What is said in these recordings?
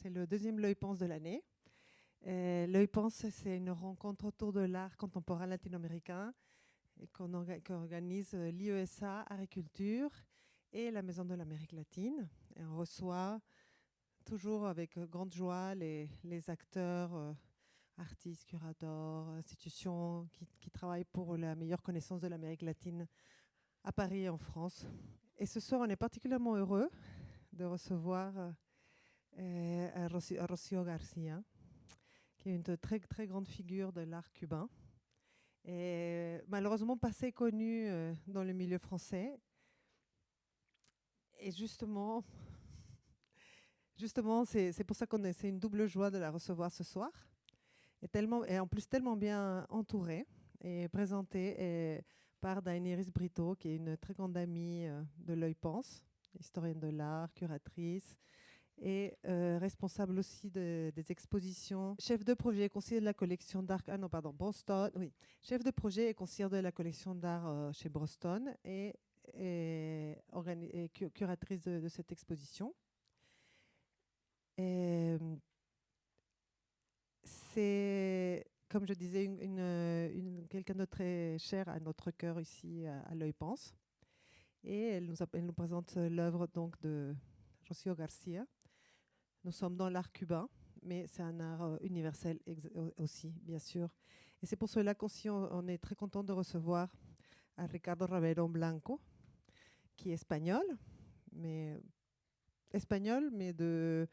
C'est le deuxième L'Œil pense de l'année. L'Œil pense, c'est une rencontre autour de l'art contemporain latino-américain qu'organise l'IESA Agriculture et la Maison de l'Amérique latine. Et on reçoit toujours avec grande joie les acteurs, artistes, curateurs, institutions qui travaillent pour la meilleure connaissance de l'Amérique latine à Paris et en France. Et ce soir, on est particulièrement heureux de recevoir Rocío Garcia, qui est une très, très grande figure de l'art cubain. Et malheureusement pas assez connue dans le milieu français. Et justement c'est pour ça c'est une double joie de la recevoir ce soir. Et en plus tellement bien entourée et présentée par Daenerys Brito, qui est une très grande amie de L'Œil pense, historienne de l'art, curatrice, et responsable aussi des expositions. Chef de projet et conseiller de la collection d'art... Ah non, pardon, Boston. Oui, chef de projet et conseiller de la collection d'art chez Boston et curatrice de cette exposition. Et c'est, comme je disais, quelqu'un de très cher à notre cœur ici à L'Œil pense. Et elle nous présente l'œuvre donc de Rocío Garcia. Nous sommes dans l'art cubain, mais c'est un art universel aussi, bien sûr. Et c'est pour cela qu'on est très content de recevoir à Ricardo Ravero Blanco, qui est espagnol, mais de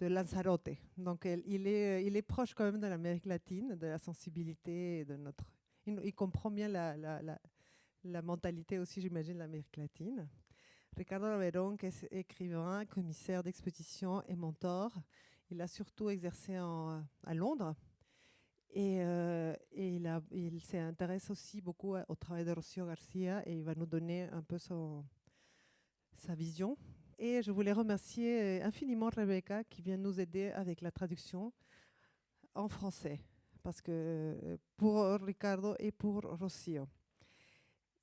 Lanzarote. Donc il est proche quand même de l'Amérique latine, de la sensibilité, et de notre... Il comprend bien la mentalité aussi, j'imagine, de l'Amérique latine. Ricardo Ravero, qui est écrivain, commissaire d'exposition et mentor. Il a surtout exercé à Londres. Et il s'intéresse aussi beaucoup au travail de Rocío Garcia et il va nous donner un peu sa vision. Et je voulais remercier infiniment Rebecca qui vient nous aider avec la traduction en français, parce que pour Ricardo et pour Rocío.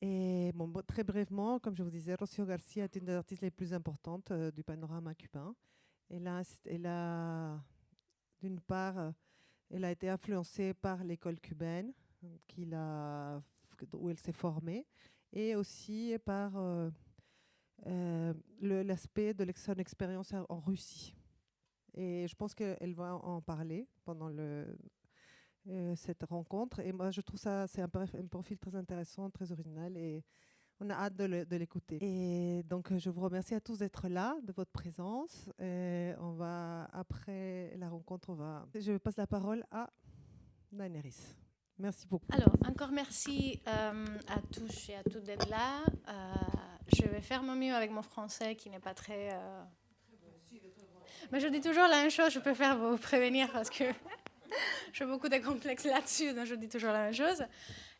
Et bon, très brièvement, comme je vous disais, Rocío Garcia est une des artistes les plus importantes du panorama cubain. D'une part, elle a été influencée par l'école cubaine où elle s'est formée, et aussi par l'aspect de son expérience en Russie. Et je pense qu'elle va en parler pendant cette rencontre. Et moi, je trouve ça, c'est un profil très intéressant, très original, et on a hâte de l'écouter. Et donc, je vous remercie à tous d'être là, de votre présence. Et après la rencontre, je passe la parole à Daenerys. Merci beaucoup. Alors, encore merci à tous et à toutes d'être là. Je vais faire mon mieux avec mon français qui n'est pas très... Mais je dis toujours la même chose, je préfère vous prévenir parce que j'ai beaucoup de complexes là-dessus, donc je dis toujours la même chose.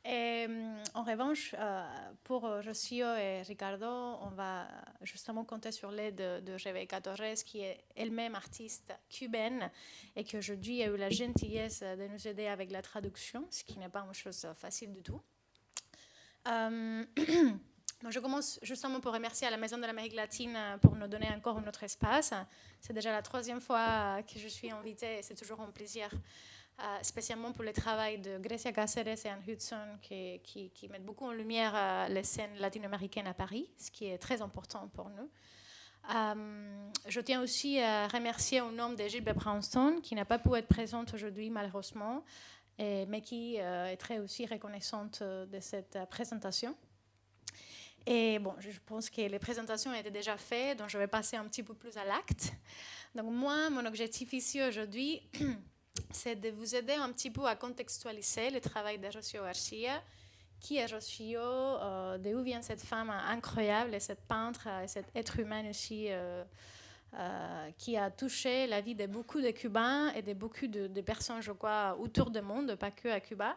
Et en revanche, pour Rocío et Ricardo, on va justement compter sur l'aide de Rebecca Torres, qui est elle-même artiste cubaine et qui aujourd'hui a eu la gentillesse de nous aider avec la traduction, ce qui n'est pas une chose facile du tout. Moi, je commence justement pour remercier à la Maison de l'Amérique latine pour nous donner encore un autre espace. C'est déjà la 3e fois que je suis invitée et c'est toujours un plaisir. Spécialement pour le travail de Grecia Cáceres et Anne Hudson qui mettent beaucoup en lumière les scènes latino-américaines à Paris, ce qui est très important pour nous. Je tiens aussi à remercier au nom de Gilbert Brownstone qui n'a pas pu être présente aujourd'hui malheureusement, mais qui est très aussi reconnaissante de cette présentation. Et bon, je pense que les présentations étaient déjà faites, donc je vais passer un petit peu plus à l'acte. Donc moi, mon objectif ici aujourd'hui, c'est de vous aider un petit peu à contextualiser le travail de Rocío Garcia. Qui est Rocío, d'où vient cette femme incroyable, et cette peintre, et cet être humain aussi, qui a touché la vie de beaucoup de Cubains et de beaucoup de personnes, je crois, autour du monde, pas que à Cuba.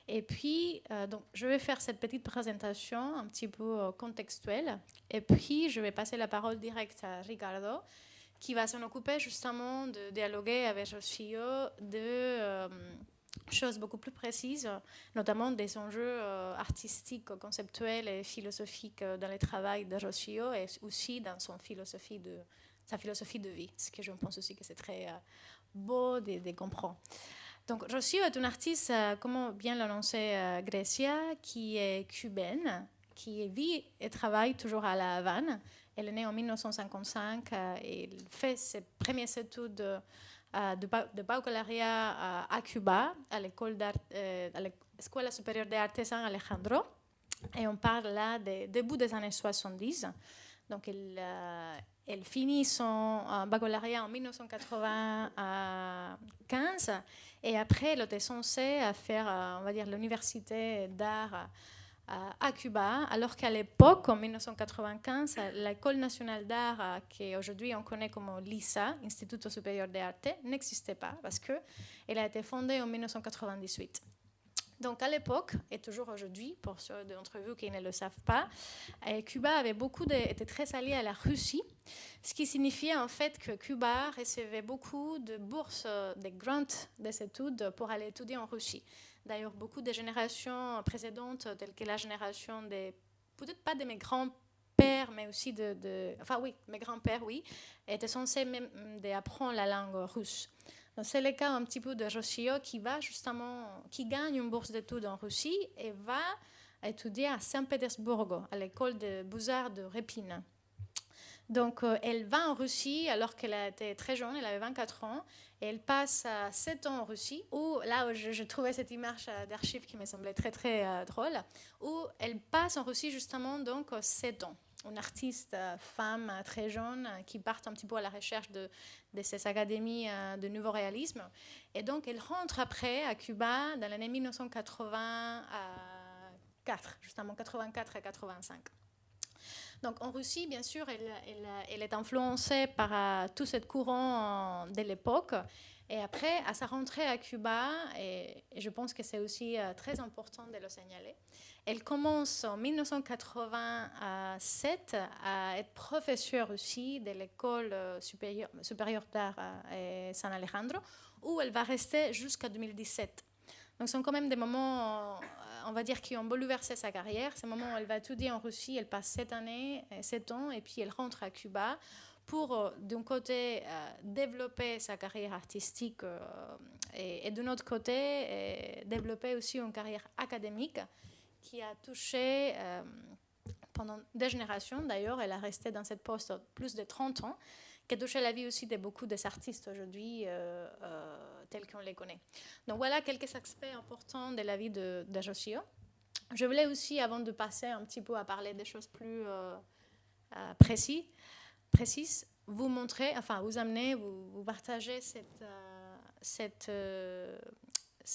Et puis, donc, je vais faire cette petite présentation un petit peu contextuelle. Et puis, je vais passer la parole directe à Ricardo, qui va s'en occuper justement de dialoguer avec Rocío de choses beaucoup plus précises, notamment des enjeux artistiques, conceptuels et philosophiques dans le travail de Rocío et aussi dans son philosophie sa philosophie de vie, ce que je pense aussi que c'est très beau de comprendre. Donc, Rocío est une artiste, comme bien l'annonçait Grecia, qui est cubaine, qui vit et travaille toujours à La Havane. Elle est née en 1955 et elle fait ses premières études de baccalauréat à Cuba, à l'école à l'Escuela Superior de Arte San Alejandro. Et on parle là des début des années 70. Donc, elle finit son baccalauréat en 1995 et après, elle était censée faire, on va dire, l'université d'art à Cuba, alors qu'à l'époque, en 1995, l'École nationale d'art, qu'aujourd'hui on connaît comme l'ISA, Instituto Superior de Arte, n'existait pas parce qu'elle a été fondée en 1998. Donc à l'époque, et toujours aujourd'hui, pour ceux d'entre vous qui ne le savent pas, Cuba était très allié à la Russie, ce qui signifiait en fait que Cuba recevait beaucoup de bourses, de grants des études pour aller étudier en Russie. D'ailleurs, beaucoup de générations précédentes, telles que la génération peut-être pas de mes grands-pères, mais aussi enfin oui, mes grands-pères, oui, étaient censés même apprendre la langue russe. Donc, c'est le cas un petit peu de Rocío qui gagne une bourse d'études en Russie et va étudier à Saint-Pétersbourg, à l'école de Beaux-Arts de Repin. Donc, elle va en Russie alors qu'elle était très jeune, elle avait 24 ans, et elle passe 7 ans en Russie, où je trouvais cette image d'archives qui me semblait très, très drôle, où elle passe en Russie justement donc 7 ans. Une artiste femme très jeune qui part un petit peu à la recherche de ces académies de nouveau réalisme. Et donc, elle rentre après à Cuba dans l'année 1984, justement 84 et 85. Donc, en Russie, bien sûr, elle est influencée par tout ce courant de l'époque. Et après, à sa rentrée à Cuba, et je pense que c'est aussi très important de le signaler, elle commence en 1987 à être professeure aussi de l'école supérieure d'art San Alejandro, où elle va rester jusqu'à 2017. Donc, ce sont quand même des moments, on va dire, qui ont bouleversé sa carrière. Ces moments où elle va étudier en Russie, elle passe 7 ans, et puis elle rentre à Cuba pour, d'un côté, développer sa carrière artistique et d'un autre côté, développer aussi une carrière académique qui a touché pendant des générations. D'ailleurs, elle a resté dans cette poste plus de 30 ans, qui a touché la vie aussi de beaucoup des artistes aujourd'hui tels qu'on les connaît. Donc voilà quelques aspects importants de la vie de Rocío. Je voulais aussi, avant de passer un petit peu à parler des choses plus précises, vous montrer, enfin vous amener, vous partager ce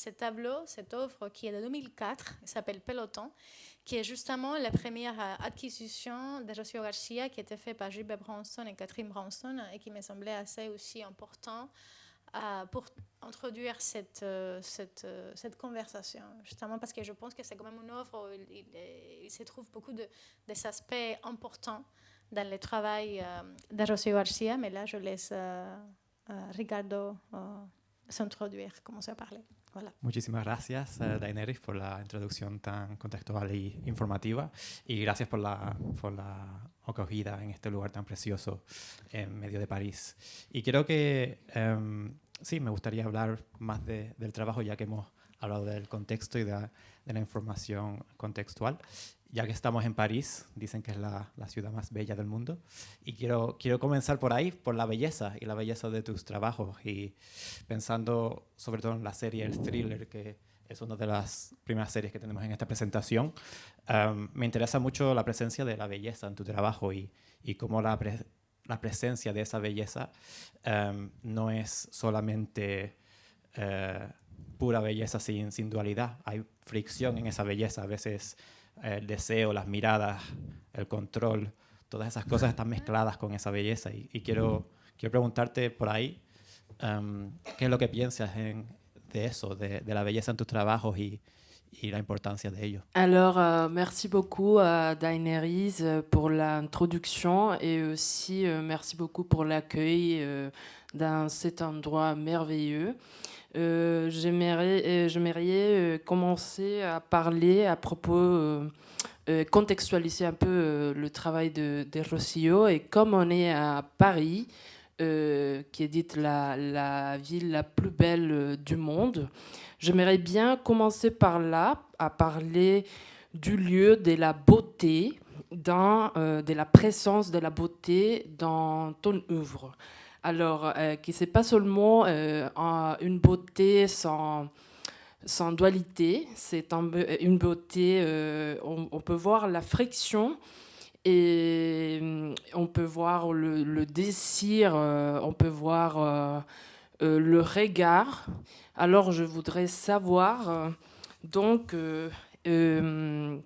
tableau, cette œuvre qui est de 2004, qui s'appelle Peloton, qui est justement la première acquisition de Rocío Garcia qui a été faite par Gilbert Branston et Catherine Branston et qui me semblait assez aussi important pour introduire cette conversation, justement parce que je pense que c'est quand même une œuvre où il se trouve beaucoup des aspects importants dans le travail de Rocío Garcia, mais là je laisse Ricardo s'introduire, commencer a parler. Voilà. Muchísimas gracias, Daenerys, por la introducción tan contextual y informativa, y gracias por la acogida en este lugar tan precioso en medio de París. Y creo que sí, me gustaría hablar más del trabajo, ya que hemos hablado del contexto y de la información contextual. Ya que estamos en París, dicen que es la ciudad más bella del mundo, y quiero comenzar por ahí, por la belleza y la belleza de tus trabajos, y pensando sobre todo en la serie El Thriller, que es una de las primeras series que tenemos en esta presentación. Me interesa mucho la presencia de la belleza en tu trabajo y cómo la presencia de esa belleza no es solamente pura belleza sin dualidad. Hay fricción en esa belleza, a veces el deseo, las miradas, el control, todas esas cosas están mezcladas con esa belleza. Y quiero preguntarte por ahí, ¿qué es lo que piensas de eso, de la belleza en tus trabajos y la importancia de ello? Alors, merci beaucoup à Daenerys pour l'introduction et aussi merci beaucoup pour l'accueil dans cet endroit merveilleux. J'aimerais commencer à parler à propos contextualiser un peu le travail de Rossio. Et comme on est à Paris, qui est dite la ville la plus belle du monde, j'aimerais bien commencer par là, à parler du lieu de la beauté, de la présence de la beauté dans ton œuvre. Alors, qui c'est pas seulement une beauté sans dualité, c'est une beauté, on peut voir la friction et on peut voir le désir, on peut voir le regard. Alors, je voudrais savoir, donc, quel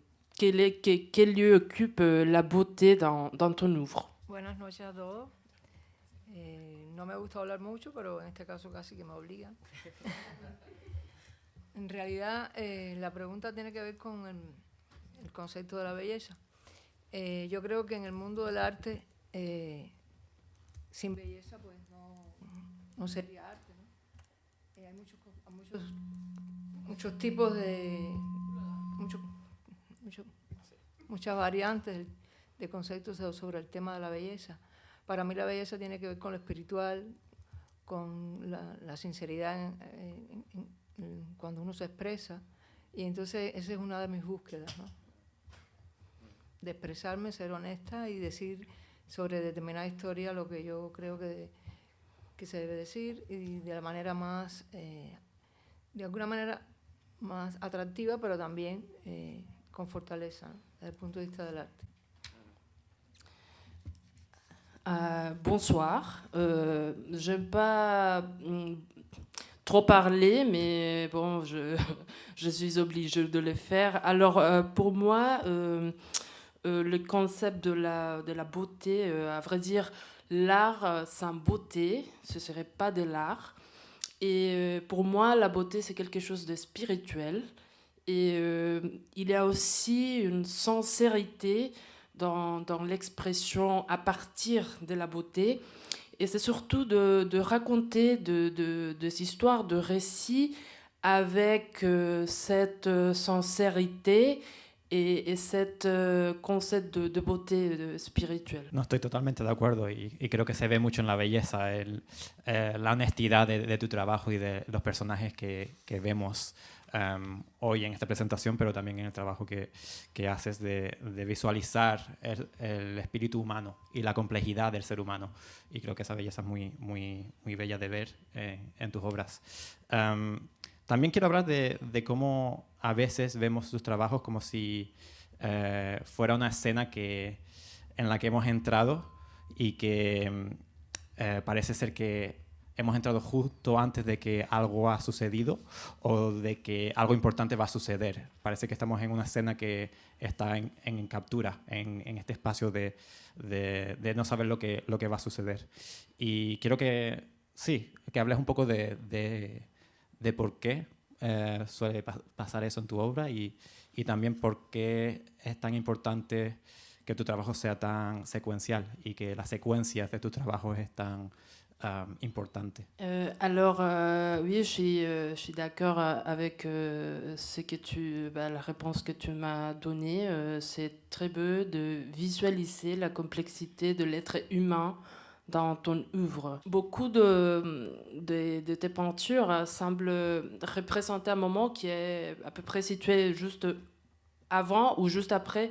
lieu occupe la beauté dans ton œuvre? Buenas noches a todos. No me gusta hablar mucho, pero en este caso casi que me obligan. En realidad, la pregunta tiene que ver con el concepto de la belleza. Yo creo que en el mundo del arte, sin belleza, pues no sería arte, ¿no? Hay muchos tipos de... muchas variantes de conceptos sobre el tema de la belleza. Para mí la belleza tiene que ver con lo espiritual, con la sinceridad cuando uno se expresa, y entonces esa es una de mis búsquedas, ¿no? De expresarme, ser honesta y decir sobre determinada historia lo que yo creo que se debe decir, y de la manera más, de alguna manera más atractiva, pero también con fortaleza, ¿no? Desde el punto de vista del arte. Bonsoir. J'aime pas trop parler, mais bon, je suis obligée de le faire. Alors, pour moi, le concept de la beauté, à vrai dire, l'art sans beauté, ce serait pas de l'art. Et pour moi, la beauté, c'est quelque chose de spirituel. Et il y a aussi une sincérité dans l'expression à partir de la beauté. Et c'est surtout de raconter des histoires, de récits avec cette sincérité et cet concept de beauté spirituelle. No, estoy totalmente de acuerdo y creo que se ve mucho en la belleza, la honestidad de tu trabajo y de los personajes que vemos hoy en esta presentación, pero también en el trabajo que haces de visualizar el espíritu humano y la complejidad del ser humano. Y creo que esa belleza es muy, muy, muy bella de ver en tus obras. También quiero hablar de cómo a veces vemos tus trabajos como si fuera una escena en la que hemos entrado y que parece ser que hemos entrado justo antes de que algo ha sucedido o de que algo importante va a suceder. Parece que estamos en una escena que está en captura, en este espacio de no saber lo que va a suceder. Y quiero que hables un poco de por qué suele pasar eso en tu obra y también por qué es tan importante que tu trabajo sea tan secuencial y que las secuencias de tus trabajos es tan importante. Alors, oui, je suis d'accord avec la réponse que tu m'as donnée. C'est très beau de visualiser la complexité de l'être humain dans ton œuvre. Beaucoup de tes peintures semblent représenter un moment qui est à peu près situé juste avant ou juste après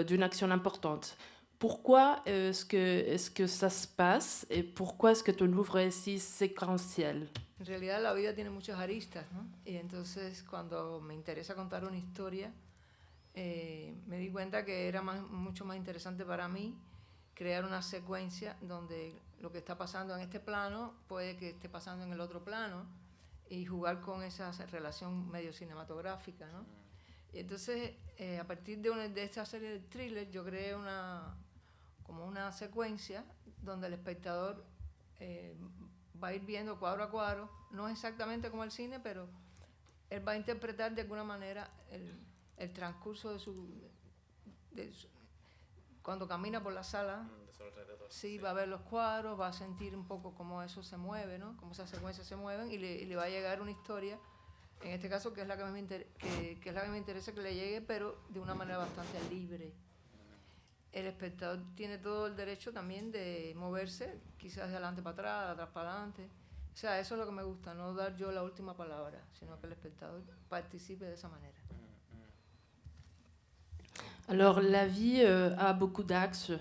d'une action importante. Pourquoi est-ce que ça se passe et pourquoi est-ce que ton œuvre est si séquentielle? En realidad la vida tiene muchas aristas, ¿no? Y entonces cuando me interesa contar una historia, me di cuenta que era mucho más interesante para mí crear una secuencia donde lo que está pasando en este plano puede que esté pasando en el otro plano y jugar con esa relación medio cinematográfica, ¿no? Y entonces, a partir de esta serie de thrillers, yo creé como una secuencia donde el espectador va a ir viendo cuadro a cuadro, no exactamente como el cine, pero él va a interpretar de alguna manera el transcurso de cuando camina por la sala. Sí, va a ver los cuadros, va a sentir un poco cómo eso se mueve, ¿no? Cómo esas secuencias se mueven y le va a llegar una historia En este caso, que es la que es la que me interesa que le llegue, pero de una manera bastante libre. El espectador tiene todo el derecho también de moverse, quizás de adelante para atrás, de atrás para adelante. O sea, eso es lo que me gusta, no dar yo la última palabra, sino que el espectador participe de esa manera. Alors, la vie a beaucoup d'axes.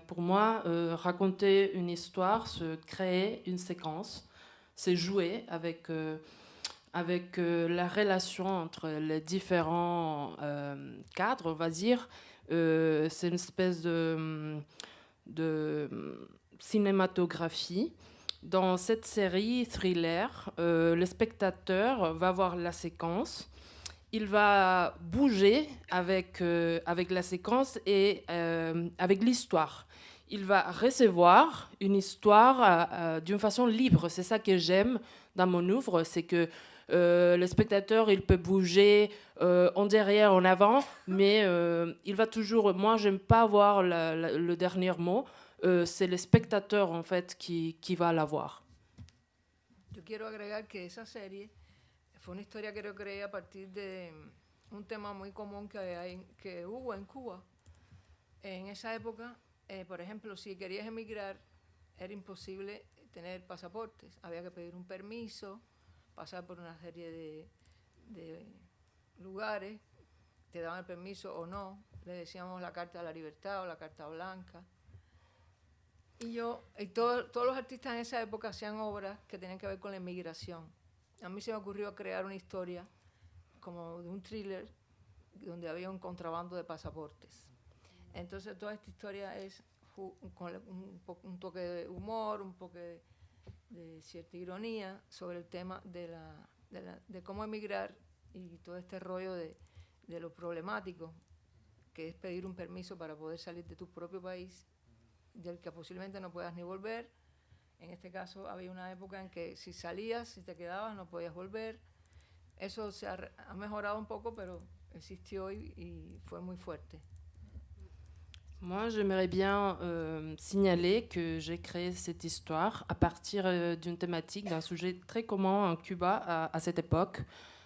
Pour moi, raconter une histoire, se créer une séquence, c'est jouer avec la relation entre les différents cadres, on va dire. C'est une espèce de cinématographie. Dans cette série thriller, le spectateur va voir la séquence. Il va bouger avec la séquence et avec l'histoire. Il va recevoir une histoire d'une façon libre. C'est ça que j'aime dans mon œuvre, c'est que le spectateur, il peut bouger en derrière, en avant, mais il va toujours... Moi, j'aime pas avoir le dernier mot. C'est le spectateur, en fait, qui va l'avoir. Yo quiero agregar que esa serie fue una historia que yo creé a partir de un tema muy común que hubo en Cuba. En esa época, por ejemplo, si querías emigrar, era imposible tener pasaportes. Había que pedir un permiso, pasar por una serie de lugares, te daban el permiso o no. Le decíamos la Carta de la Libertad o la Carta Blanca. Y todos los artistas en esa época hacían obras que tenían que ver con la inmigración. A mí se me ocurrió crear una historia como de un thriller donde había un contrabando de pasaportes. Entonces toda esta historia es con un toque de humor, un poco de cierta ironía sobre el tema de cómo emigrar y todo este rollo de lo problemático que es pedir un permiso para poder salir de tu propio país, del que posiblemente no puedas ni volver. En este caso había una época en que si salías, si te quedabas, no podías volver. Eso se ha mejorado un poco, pero existió y fue muy fuerte. Moi, j'aimerais bien signaler que j'ai créé cette histoire à partir d'une thématique, d'un sujet très commun en Cuba à cette époque.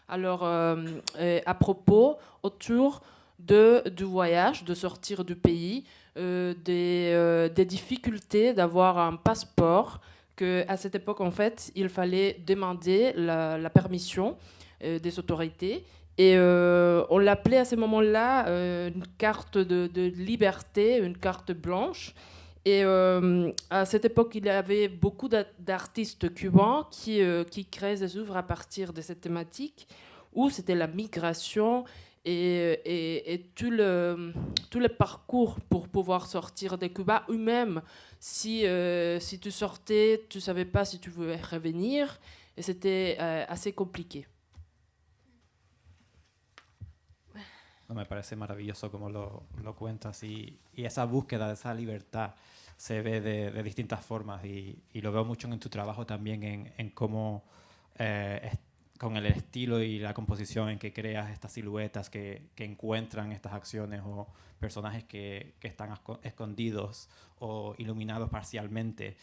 Alors, à propos, autour du voyage, de sortir du pays, des difficultés d'avoir un passeport, qu'à cette époque, en fait, il fallait demander la permission des autorités. Et on l'appelait à ce moment-là une carte de liberté, une carte blanche. Et à cette époque, il y avait beaucoup d'artistes cubains qui créaient des œuvres à partir de cette thématique, où c'était la migration et tout le parcours pour pouvoir sortir de Cuba. Ou même, si tu sortais, tu ne savais pas si tu pouvais revenir. Et c'était assez compliqué. No, me parece maravilloso como lo cuentas y esa búsqueda de esa libertad se ve de distintas formas y lo veo mucho en tu trabajo también en cómo con el estilo y la composición en que creas estas siluetas que encuentran estas acciones o personajes que están escondidos o iluminados parcialmente.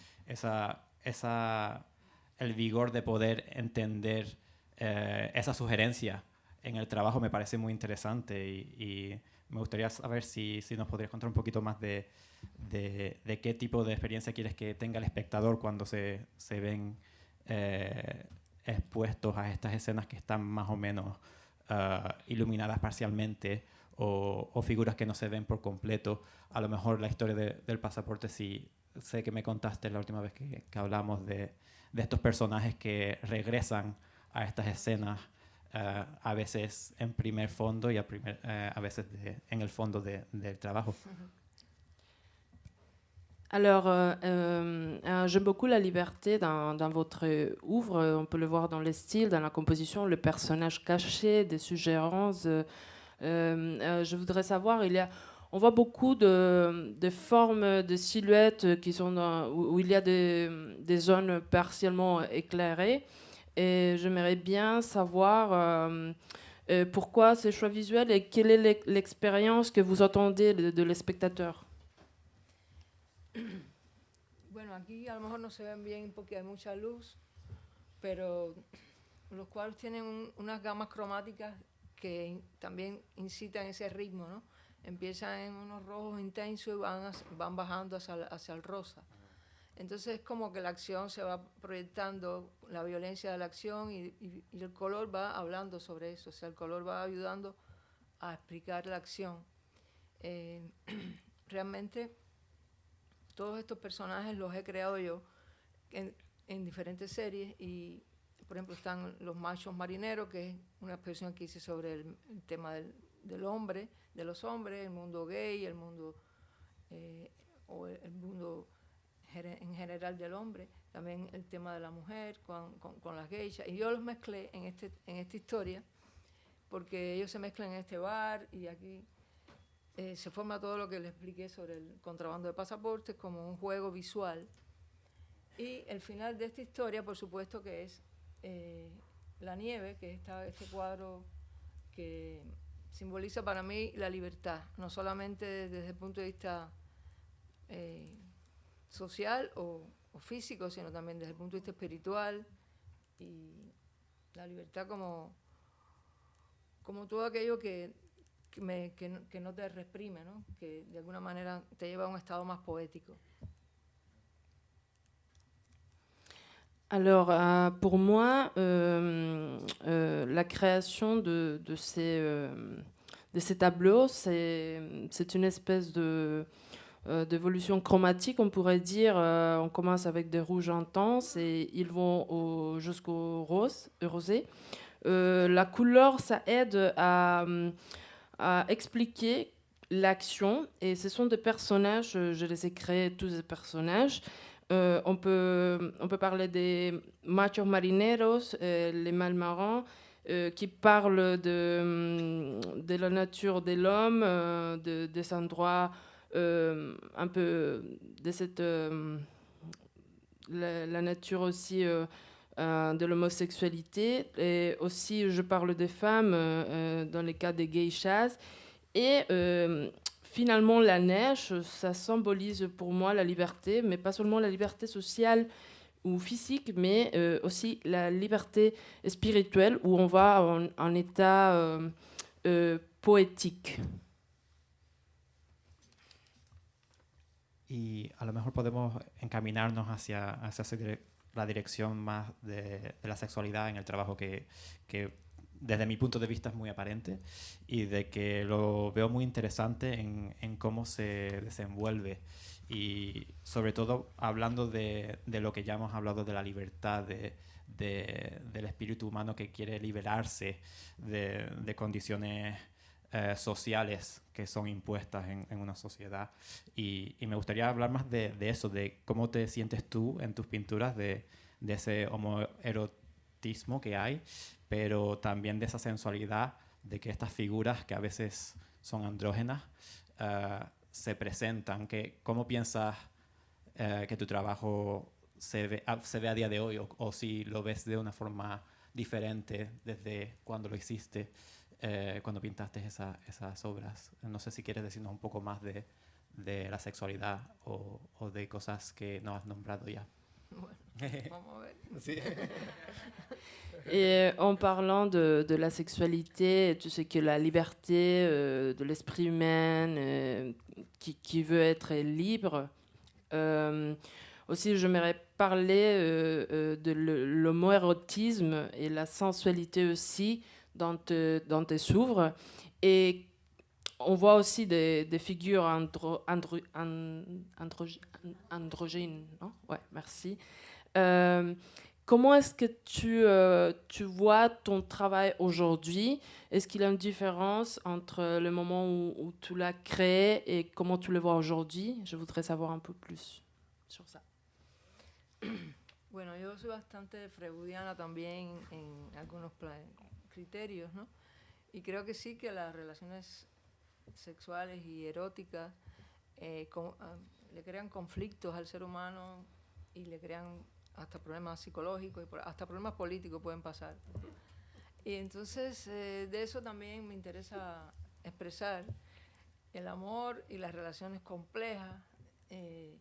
El vigor de poder entender esa sugerencia en el trabajo me parece muy interesante y me gustaría saber si nos podrías contar un poquito más de qué tipo de experiencia quieres que tenga el espectador cuando se ven expuestos a estas escenas que están más o menos iluminadas parcialmente o figuras que no se ven por completo. A lo mejor la historia del pasaporte, sí, sé que me contaste la última vez que hablamos de estos personajes que regresan a estas escenas a veces en primer fondo y a veces en el fondo del trabajo. Alors, j'aime beaucoup la liberté dans votre œuvre. On peut le voir dans le style, dans la composition, le personnage caché, des suggérences. Je voudrais savoir, on voit beaucoup de formes, de silhouettes qui sont où il y a des zones partiellement éclairées. Et j'aimerais bien savoir pourquoi ces choix visuels et quelle est l'expérience que vous entendez de les spectateurs. Bueno, aquí a lo mejor no se ven bien porque hay mucha luz, pero los cuadros tienen unas gamas cromáticas que también incitan ese ritmo, ¿no? Empiezan en unos rojos intensos y van bajando hacia el rosa. Entonces es como que la acción se va proyectando, la violencia de la acción y el color va hablando sobre eso, o sea, el color va ayudando a explicar la acción. Realmente todos estos personajes los he creado yo en diferentes series y, por ejemplo, están los machos marineros, que es una expresión que hice sobre el tema del hombre, de los hombres, el mundo gay, el mundo o el mundo en general del hombre, también el tema de la mujer con las geishas, y yo los mezclé en esta historia porque ellos se mezclan en este bar y aquí se forma todo lo que les expliqué sobre el contrabando de pasaportes como un juego visual. Y el final de esta historia, por supuesto, que es la nieve, que es este cuadro que simboliza para mí la libertad, no solamente desde el punto de vista social o físico, sino también desde el punto de vista espiritual, y la libertad como todo aquello que no te reprime, ¿no? Que de alguna manera te lleva a un estado más poético. Alors, pour moi, la création de ces tableaux, c'est une espèce d'évolution chromatique, on pourrait dire. On commence avec des rouges intenses et ils vont jusqu'au rosé. La couleur, ça aide à expliquer l'action, et ce sont des personnages, je les ai créés, tous ces personnages. On peut parler des machos marineros, les mâles marins, qui parlent de la nature de l'homme, des endroits un peu de cette la nature aussi de l'homosexualité, et aussi je parle des femmes dans le cas des geishas. Et finalement, la neige, ça symbolise pour moi la liberté, mais pas seulement la liberté sociale ou physique, mais aussi la liberté spirituelle, où on va en état poétique. Y a lo mejor podemos encaminarnos hacia la dirección más de la sexualidad en el trabajo que desde mi punto de vista es muy aparente, y de que lo veo muy interesante en cómo se desenvuelve, y sobre todo hablando de lo que ya hemos hablado, de la libertad, del espíritu humano que quiere liberarse de condiciones sociales que son impuestas en una sociedad. Y me gustaría hablar más de eso, de cómo te sientes tú en tus pinturas, de ese homoerotismo que hay, pero también de esa sensualidad, de que estas figuras que a veces son andrógenas se presentan. ¿Cómo piensas que tu trabajo se ve a día de hoy, o si lo ves de una forma diferente desde cuando lo hiciste, cuando pintaste esas obras? No sé si quieres decirnos un poco más de la sexualidad o de cosas que no has nombrado ya. Bueno, vamos a ver. Sí. Et en parlant de la sexualité, tu sais que la liberté de l'esprit humain qui veut être libre, aussi j'aimerais parler de l'homoérotisme et la sensualité aussi dans tes œuvres. Et on voit aussi des figures androgynes, non? Ouais, merci. Comment est-ce que tu vois ton travail aujourd'hui? Est-ce qu'il y a une différence entre le moment où tu l'as créé et comment tu le vois aujourd'hui? Je voudrais savoir un peu plus sur ça. Bueno, yo soy bastante freudiana también en algunos criterios, ¿no? Y creo que sí, que las relaciones sexuales y eróticas le crean conflictos al ser humano y le crean hasta problemas psicológicos y hasta problemas políticos pueden pasar. Y entonces de eso también me interesa expresar el amor y las relaciones complejas. De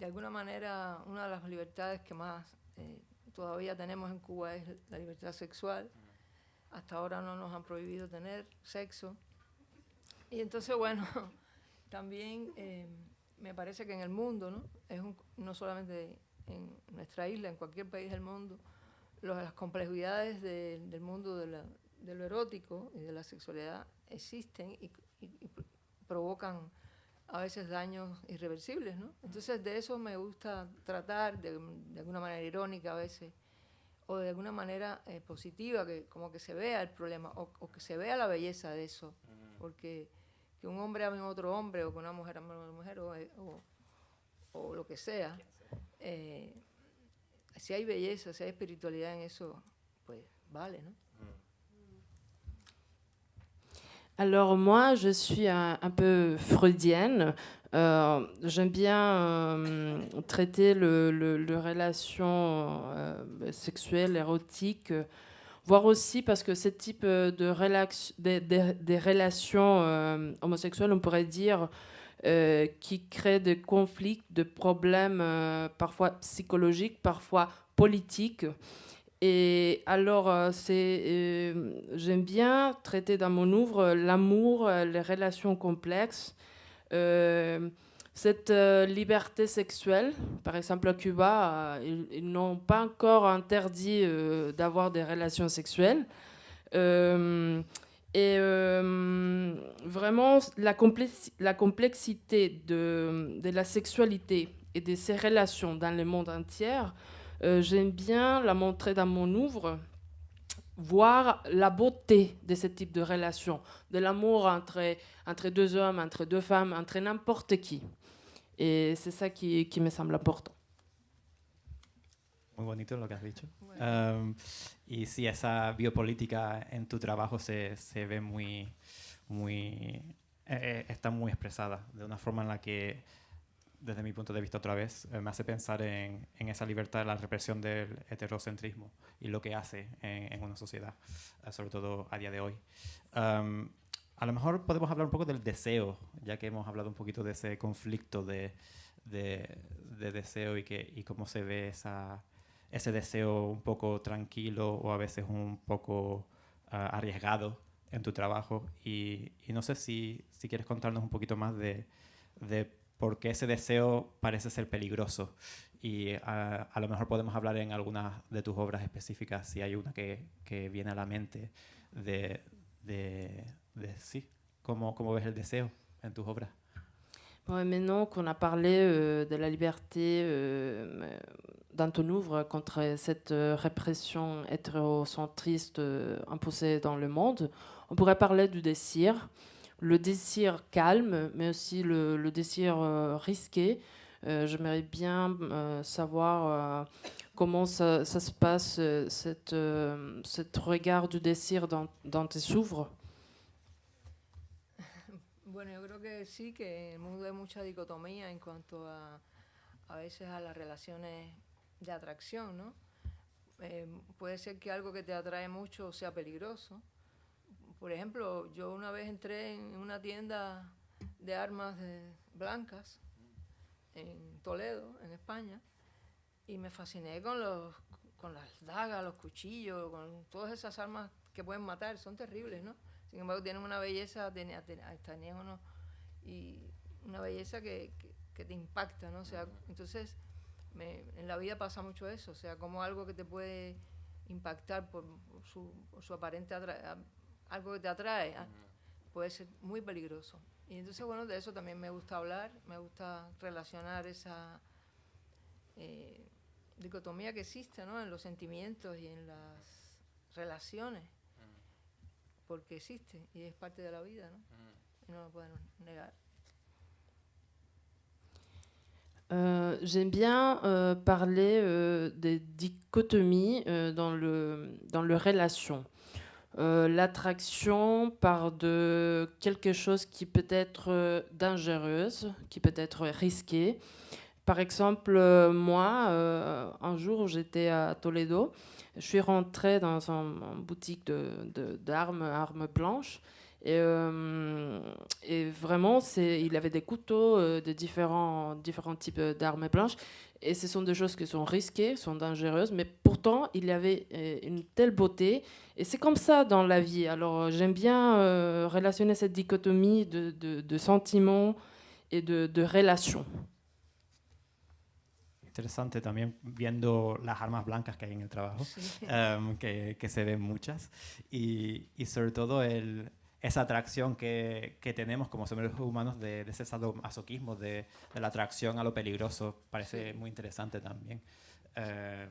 alguna manera, una de las libertades que más todavía tenemos en Cuba es la libertad sexual. Hasta ahora no nos han prohibido tener sexo. Y entonces, bueno, también me parece que en el mundo, ¿no? No solamente en nuestra isla, en cualquier país del mundo, las complejidades del mundo de lo erótico y de la sexualidad existen y provocan a veces daños irreversibles, ¿no? Entonces de eso me gusta tratar de alguna manera irónica a veces, o de alguna manera positiva, que como que se vea el problema, o que se vea la belleza de eso, porque que un hombre ame a otro hombre, o que una mujer ame a una mujer, o lo que sea, si hay belleza, si hay espiritualidad en eso, pues vale, ¿no? Alors moi, je suis un peu freudienne. J'aime bien traiter les relations sexuelles, érotiques, voire aussi parce que ce type des relations homosexuelles, on pourrait dire, qui créent des conflits, des problèmes parfois psychologiques, parfois politiques. Et alors, j'aime bien traiter dans mon œuvre l'amour, les relations complexes, cette liberté sexuelle. Par exemple, à Cuba, ils n'ont pas encore interdit d'avoir des relations sexuelles. Vraiment, la complexité de la sexualité et de ces relations dans le monde entier, j'aime bien la montrer dans mon œuvre, voir la beauté de ce type de relation, de l'amour entre deux hommes, entre deux femmes, entre n'importe qui. Et c'est ça qui me semble important. Muy bonito lo que has dicho. Bueno. Y sí, esa biopolítica en tu trabajo se ve está muy expresada, de una forma en la que, desde mi punto de vista otra vez, me hace pensar en esa libertad, la represión del heterocentrismo y lo que hace en una sociedad, sobre todo a día de hoy. A lo mejor podemos hablar un poco del deseo, ya que hemos hablado un poquito de ese conflicto de deseo y cómo se ve ese deseo un poco tranquilo o a veces un poco arriesgado en tu trabajo. Y no sé si quieres contarnos un poquito más de por qué ese deseo parece ser peligroso. Y a lo mejor podemos hablar en algunas de tus obras específicas, si hay una que viene a la mente sí, cómo ves el deseo en tus obras. Ouais, maintenant qu'on a parlé de la liberté dans ton œuvre contre cette répression hétérocentriste imposée dans le monde, on pourrait parler du désir. Le désir calme, mais aussi le désir risqué. J'aimerais bien savoir comment ça se passe, cet regard du désir dans tes œuvres. Bueno, yo creo que sí, que en el mundo hay mucha dicotomía en cuanto a veces a las relaciones de atracción, ¿no? Puede ser que algo que te atrae mucho sea peligroso. Por ejemplo, yo una vez entré en una tienda de armas blancas en Toledo, en España, y me fasciné con las dagas, los cuchillos, con todas esas armas que pueden matar, son terribles, ¿no? Sin embargo, tienen una belleza, tenían una belleza que te impacta, ¿no? O sea, entonces, en la vida pasa mucho eso, o sea, como algo que te puede impactar por su aparente algo que te atrae, puede ser muy peligroso. Y entonces, bueno, de eso también me gusta hablar, me gusta relacionar esa dicotomía que existe, ¿no? En los sentimientos y en las relaciones, porque existe y es parte de la vida, ¿no? Y no lo podemos negar. J'aime bien parler des dichotomies dans le relation. L'attraction part de quelque chose qui peut être dangereuse, qui peut être risqué. Par exemple, moi, un jour, j'étais à Toledo, je suis rentrée dans une boutique d'armes blanches, Et vraiment, il avait des couteaux de différents types d'armes blanches. Et ce sont des choses qui sont risquées, sont dangereuses, mais pourtant, il y avait une telle beauté. Et c'est comme ça dans la vie. Alors, j'aime bien relationner cette dichotomie de sentiments et de relations. Interesante también viendo las armas blancas que hay en el trabajo, Sí. que se ven muchas, y sobre todo esa atracción que tenemos como seres humanos de ese sadomasoquismo, de la atracción a lo peligroso. Parece muy interesante también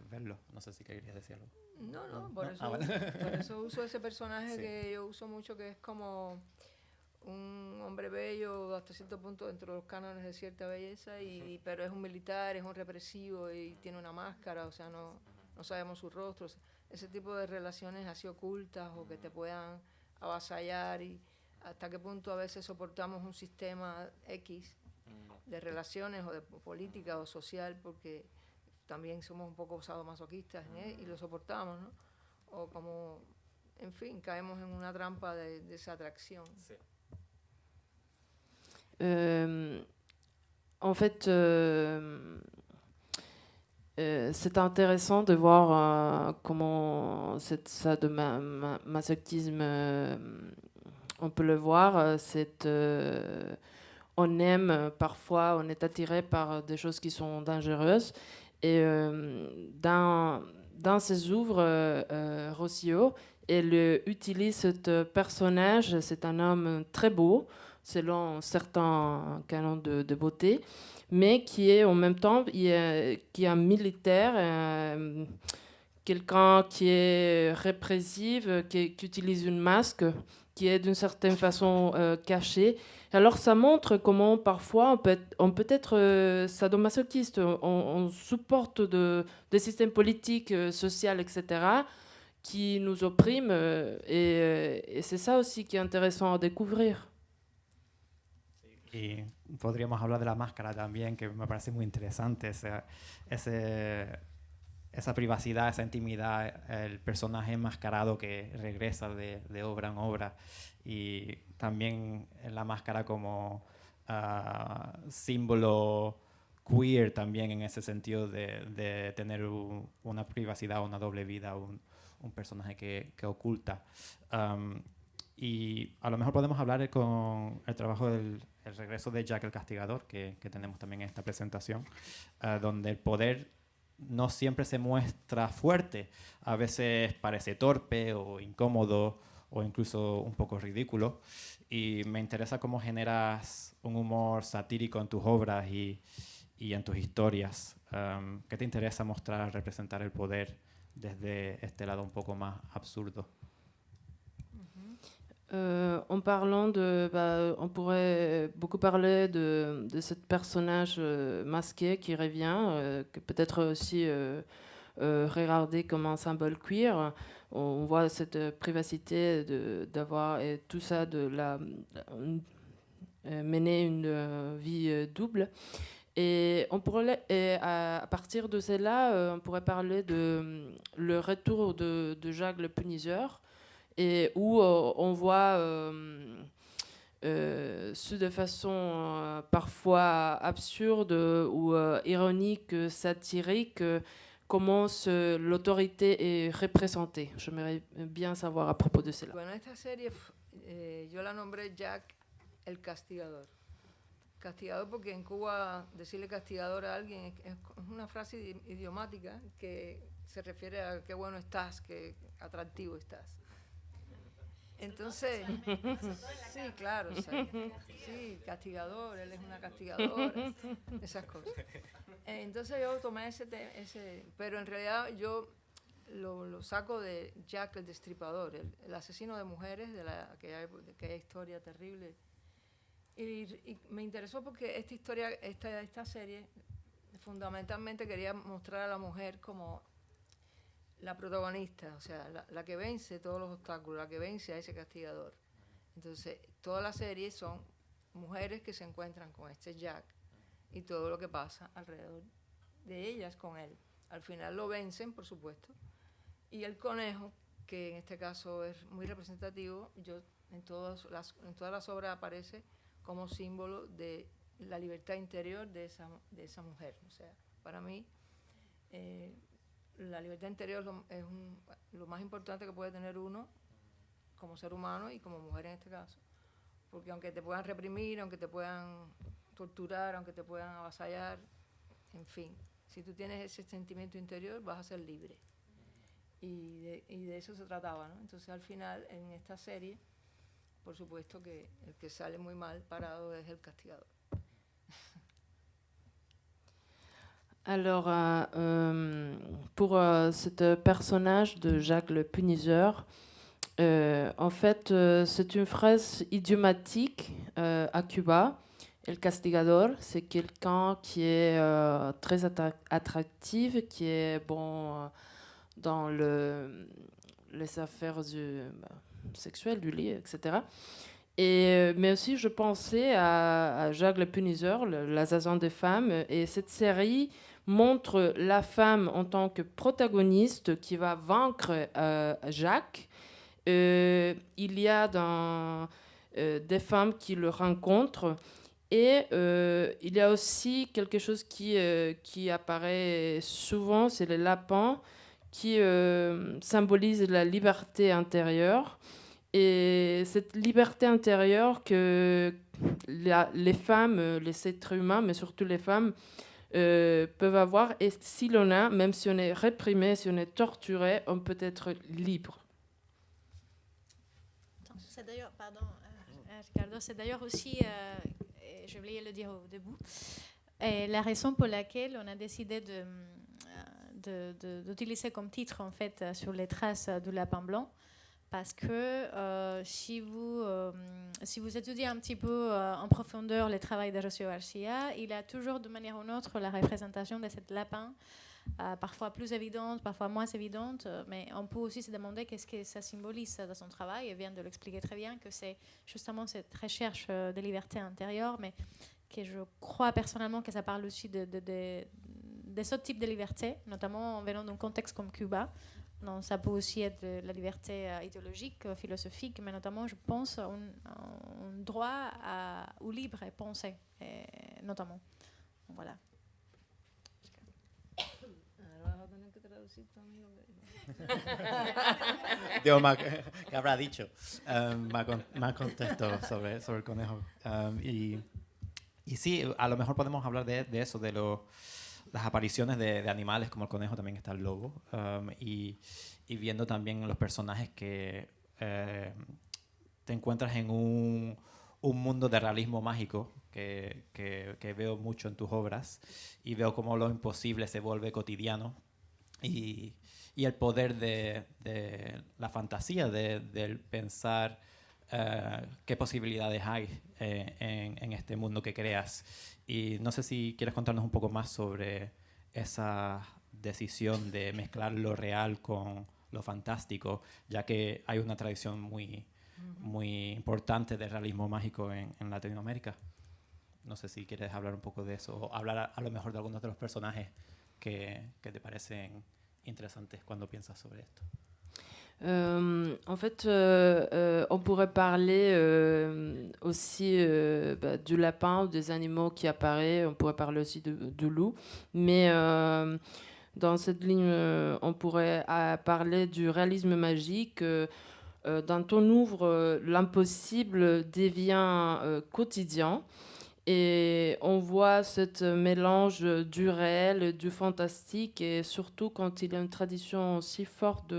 verlo. No sé si querías decir algo. No, por eso uso ese personaje Sí. que yo uso mucho, que es como un hombre bello hasta cierto punto dentro de los cánones de cierta belleza, pero es un militar, es un represivo y tiene una máscara, o sea, no sabemos sus rostros. Ese tipo de relaciones así ocultas o que te puedan avasallar, y hasta qué punto a veces soportamos un sistema X de relaciones o de política o social, porque también somos un poco sadomasoquistas y lo soportamos, ¿no? O como, en fin, caemos en una trampa de esa atracción. Sí. En fait, c'est intéressant de voir comment cette sadomasochisme, on peut le voir, on aime parfois, on est attiré par des choses qui sont dangereuses. Et dans ses œuvres, Rossio, elle utilise ce personnage, c'est un homme très beau, selon certains canons de beauté, mais qui est en même temps qui est un militaire, quelqu'un qui est répressif, qui utilise une masque, qui est d'une certaine façon caché. Alors ça montre comment parfois on peut être sadomasochiste, on supporte des systèmes politiques, sociaux, etc., qui nous oppriment, et c'est ça aussi qui est intéressant à découvrir. Y podríamos hablar de la máscara también, que me parece muy interesante, esa privacidad, esa intimidad, el personaje enmascarado que regresa de obra en obra, y también la máscara como símbolo queer también, en ese sentido de tener una privacidad, una doble vida, un personaje que oculta. Y a lo mejor podemos hablar con el trabajo del el regreso de Jack el Castigador, que tenemos también en esta presentación, donde el poder no siempre se muestra fuerte, a veces parece torpe o incómodo o incluso un poco ridículo, y me interesa cómo generas un humor satírico en tus obras y en tus historias. ¿Qué te interesa mostrar, representar el poder desde este lado un poco más absurdo? En parlant on pourrait beaucoup parler de ce personnage masqué qui revient, que peut-être aussi regarder comme un symbole queer. On voit cette privacité d'avoir et tout ça, mener une vie double. Et on pourrait, à partir de cela, on pourrait parler de le retour de Jacques le Punisseur, et où on voit de façon parfois absurde ou ironique, satirique, comment l'autorité est représentée. J'aimerais bien savoir à propos de cela. Bueno, esta serie yo la nombré Jack el Castigador. Castigador porque en Cuba decirle castigador a alguien es una frase idiomática que se refiere a qué bueno estás, qué atractivo estás. Entonces, sí, claro, o sea, sí, castigador, él es una castigadora, esas cosas. Entonces yo tomé ese, pero en realidad yo lo saco de Jack el Destripador, el asesino de mujeres de aquella historia terrible. Y me interesó porque esta historia, esta serie, fundamentalmente quería mostrar a la mujer como la protagonista, o sea, la que vence todos los obstáculos, la que vence a ese castigador. Entonces, toda la serie son mujeres que se encuentran con este Jack y todo lo que pasa alrededor de ellas con él. Al final lo vencen, por supuesto, y el conejo, que en este caso es muy representativo, yo en todas las obras aparece como símbolo de la libertad interior de esa mujer. O sea, para mí la libertad interior es lo más importante que puede tener uno como ser humano y como mujer en este caso. Porque aunque te puedan reprimir, aunque te puedan torturar, aunque te puedan avasallar, en fin, si tú tienes ese sentimiento interior vas a ser libre. Y de eso se trataba, ¿no? Entonces al final en esta serie, por supuesto que el que sale muy mal parado es el castigador. Alors, pour ce personnage de Jacques le Punisseur, en fait, c'est une phrase idiomatique à Cuba. El castigador, c'est quelqu'un qui est très attractif, qui est bon dans les affaires sexuelles, du lit, etc. Mais aussi, je pensais à Jacques le Punisseur, l'assassin des femmes, et cette série montre la femme en tant que protagoniste qui va vaincre Jacques. Il y a des femmes qui le rencontrent et il y a aussi quelque chose qui apparaît souvent, c'est le lapin qui symbolise la liberté intérieure. Et cette liberté intérieure que les femmes, les êtres humains, mais surtout les femmes, peuvent avoir. Et si l'on a, même si on est réprimé, si on est torturé, on peut être libre. C'est d'ailleurs, pardon, Ricardo, c'est d'ailleurs aussi, j'ai oublié de le dire au début, la raison pour laquelle on a décidé d'utiliser comme titre en fait sur les traces du lapin blanc. Parce que si vous étudiez un petit peu en profondeur le travail de José Garcia, il a toujours de manière ou d'une autre la représentation de cette lapin, parfois plus évidente, parfois moins évidente, mais on peut aussi se demander qu'est-ce que ça symbolise dans son travail. Il vient de l'expliquer très bien, que c'est justement cette recherche de liberté intérieure, mais que je crois personnellement que ça parle aussi de ce type de liberté, notamment en venant d'un contexte comme Cuba. Non, ça peut aussi être la liberté idéologique, philosophique, mais notamment, je pense, un droit au libre penser, notamment. Voilà. Digo, ¿qué habrá dicho? Más contexto sobre el conejo. Y sí, a lo mejor podemos hablar de eso, de las apariciones de animales como el conejo, también está el lobo, y viendo también los personajes que te encuentras en un mundo de realismo mágico que veo mucho en tus obras, y veo cómo lo imposible se vuelve cotidiano, y el poder de la fantasía, del pensar qué posibilidades hay en este mundo que creas. Y no sé si quieres contarnos un poco más sobre esa decisión de mezclar lo real con lo fantástico, ya que hay una tradición muy importante del realismo mágico en Latinoamérica. No sé si quieres hablar un poco de eso, o hablar a lo mejor de algunos de los personajes que te parecen interesantes cuando piensas sobre esto. En fait, on pourrait parler aussi du lapin ou des animaux qui apparaissent. On pourrait parler aussi du loup. Mais dans cette ligne, on pourrait parler du réalisme magique. Dans ton ouvre, l'impossible devient quotidien. Et on voit ce mélange du réel, du fantastique, et surtout quand il y a une tradition aussi forte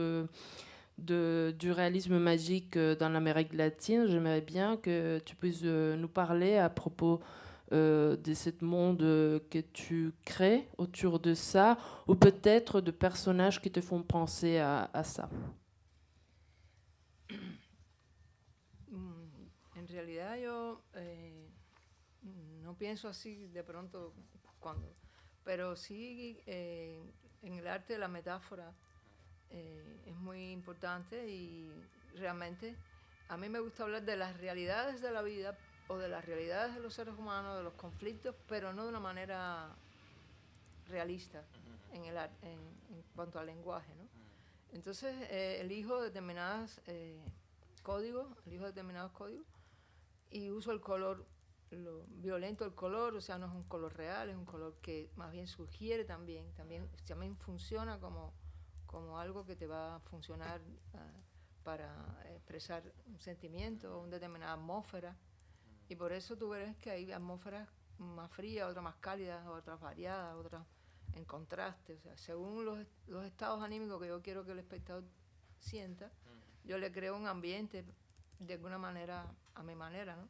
du réalisme magique dans l'Amérique latine. J'aimerais bien que tu puisses nous parler à propos de ce monde que tu crées autour de ça, ou peut-être de personnages qui te font penser à ça. En realidad yo no pienso así de pronto pero sí en el arte de la metáfora es muy importante, y realmente a mí me gusta hablar de las realidades de la vida o de las realidades de los seres humanos, de los conflictos, pero no de una manera realista en cuanto al lenguaje, ¿no? Entonces elijo determinadas códigos, elijo determinados códigos y uso el color, lo violento del color, o sea, no es un color real, es un color que más bien sugiere también funciona como algo que te va a funcionar para expresar un sentimiento o una determinada atmósfera. Y por eso tú ves que hay atmósferas más frías, otras más cálidas, otras variadas, otras en contraste. O sea, según los estados anímicos que yo quiero que el espectador sienta, yo le creo un ambiente de alguna manera, a mi manera, ¿no?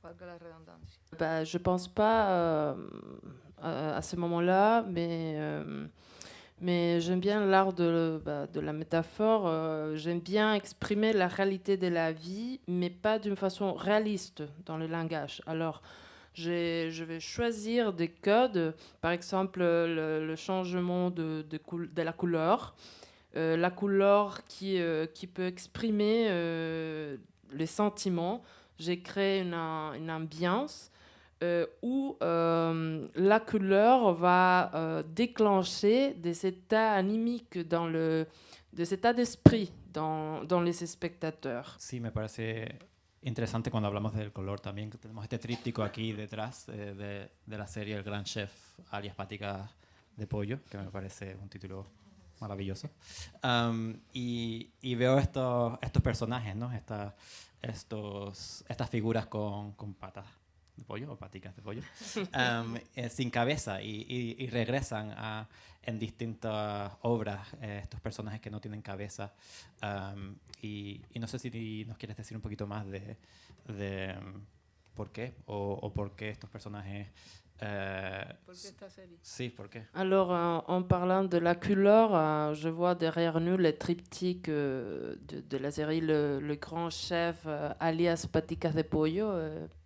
Valga la redundancia. Bah, je pense pas à ce moment-là, mais j'aime bien l'art de la métaphore. J'aime bien exprimer la réalité de la vie, mais pas d'une façon réaliste dans le langage. Alors, je vais choisir des codes, par exemple le changement de la couleur. La couleur qui peut exprimer les sentiments. J'ai créé une ambiance où la couleur va déclencher des états anímicos des états d'esprit dans les spectateurs. Sí, me parece interesante cuando hablamos del color también, que tenemos este tríptico aquí detrás de la serie El Gran Chef, alias Paticas de Pollo, que me parece un título maravilloso. Y veo estos personajes, ¿no? Estas figuras con patas de pollo o paticas de pollo, sin cabeza y regresan en distintas obras estos personajes que no tienen cabeza. Y no sé si nos quieres decir un poquito más de por qué o por qué estos personajes... ¿Por qué esta serie? Sí, ¿por qué? Alors, en parlant de la couleur, je vois derrière nous les triptyques de la série Le Grand Chef, alias Paticas de Pollo,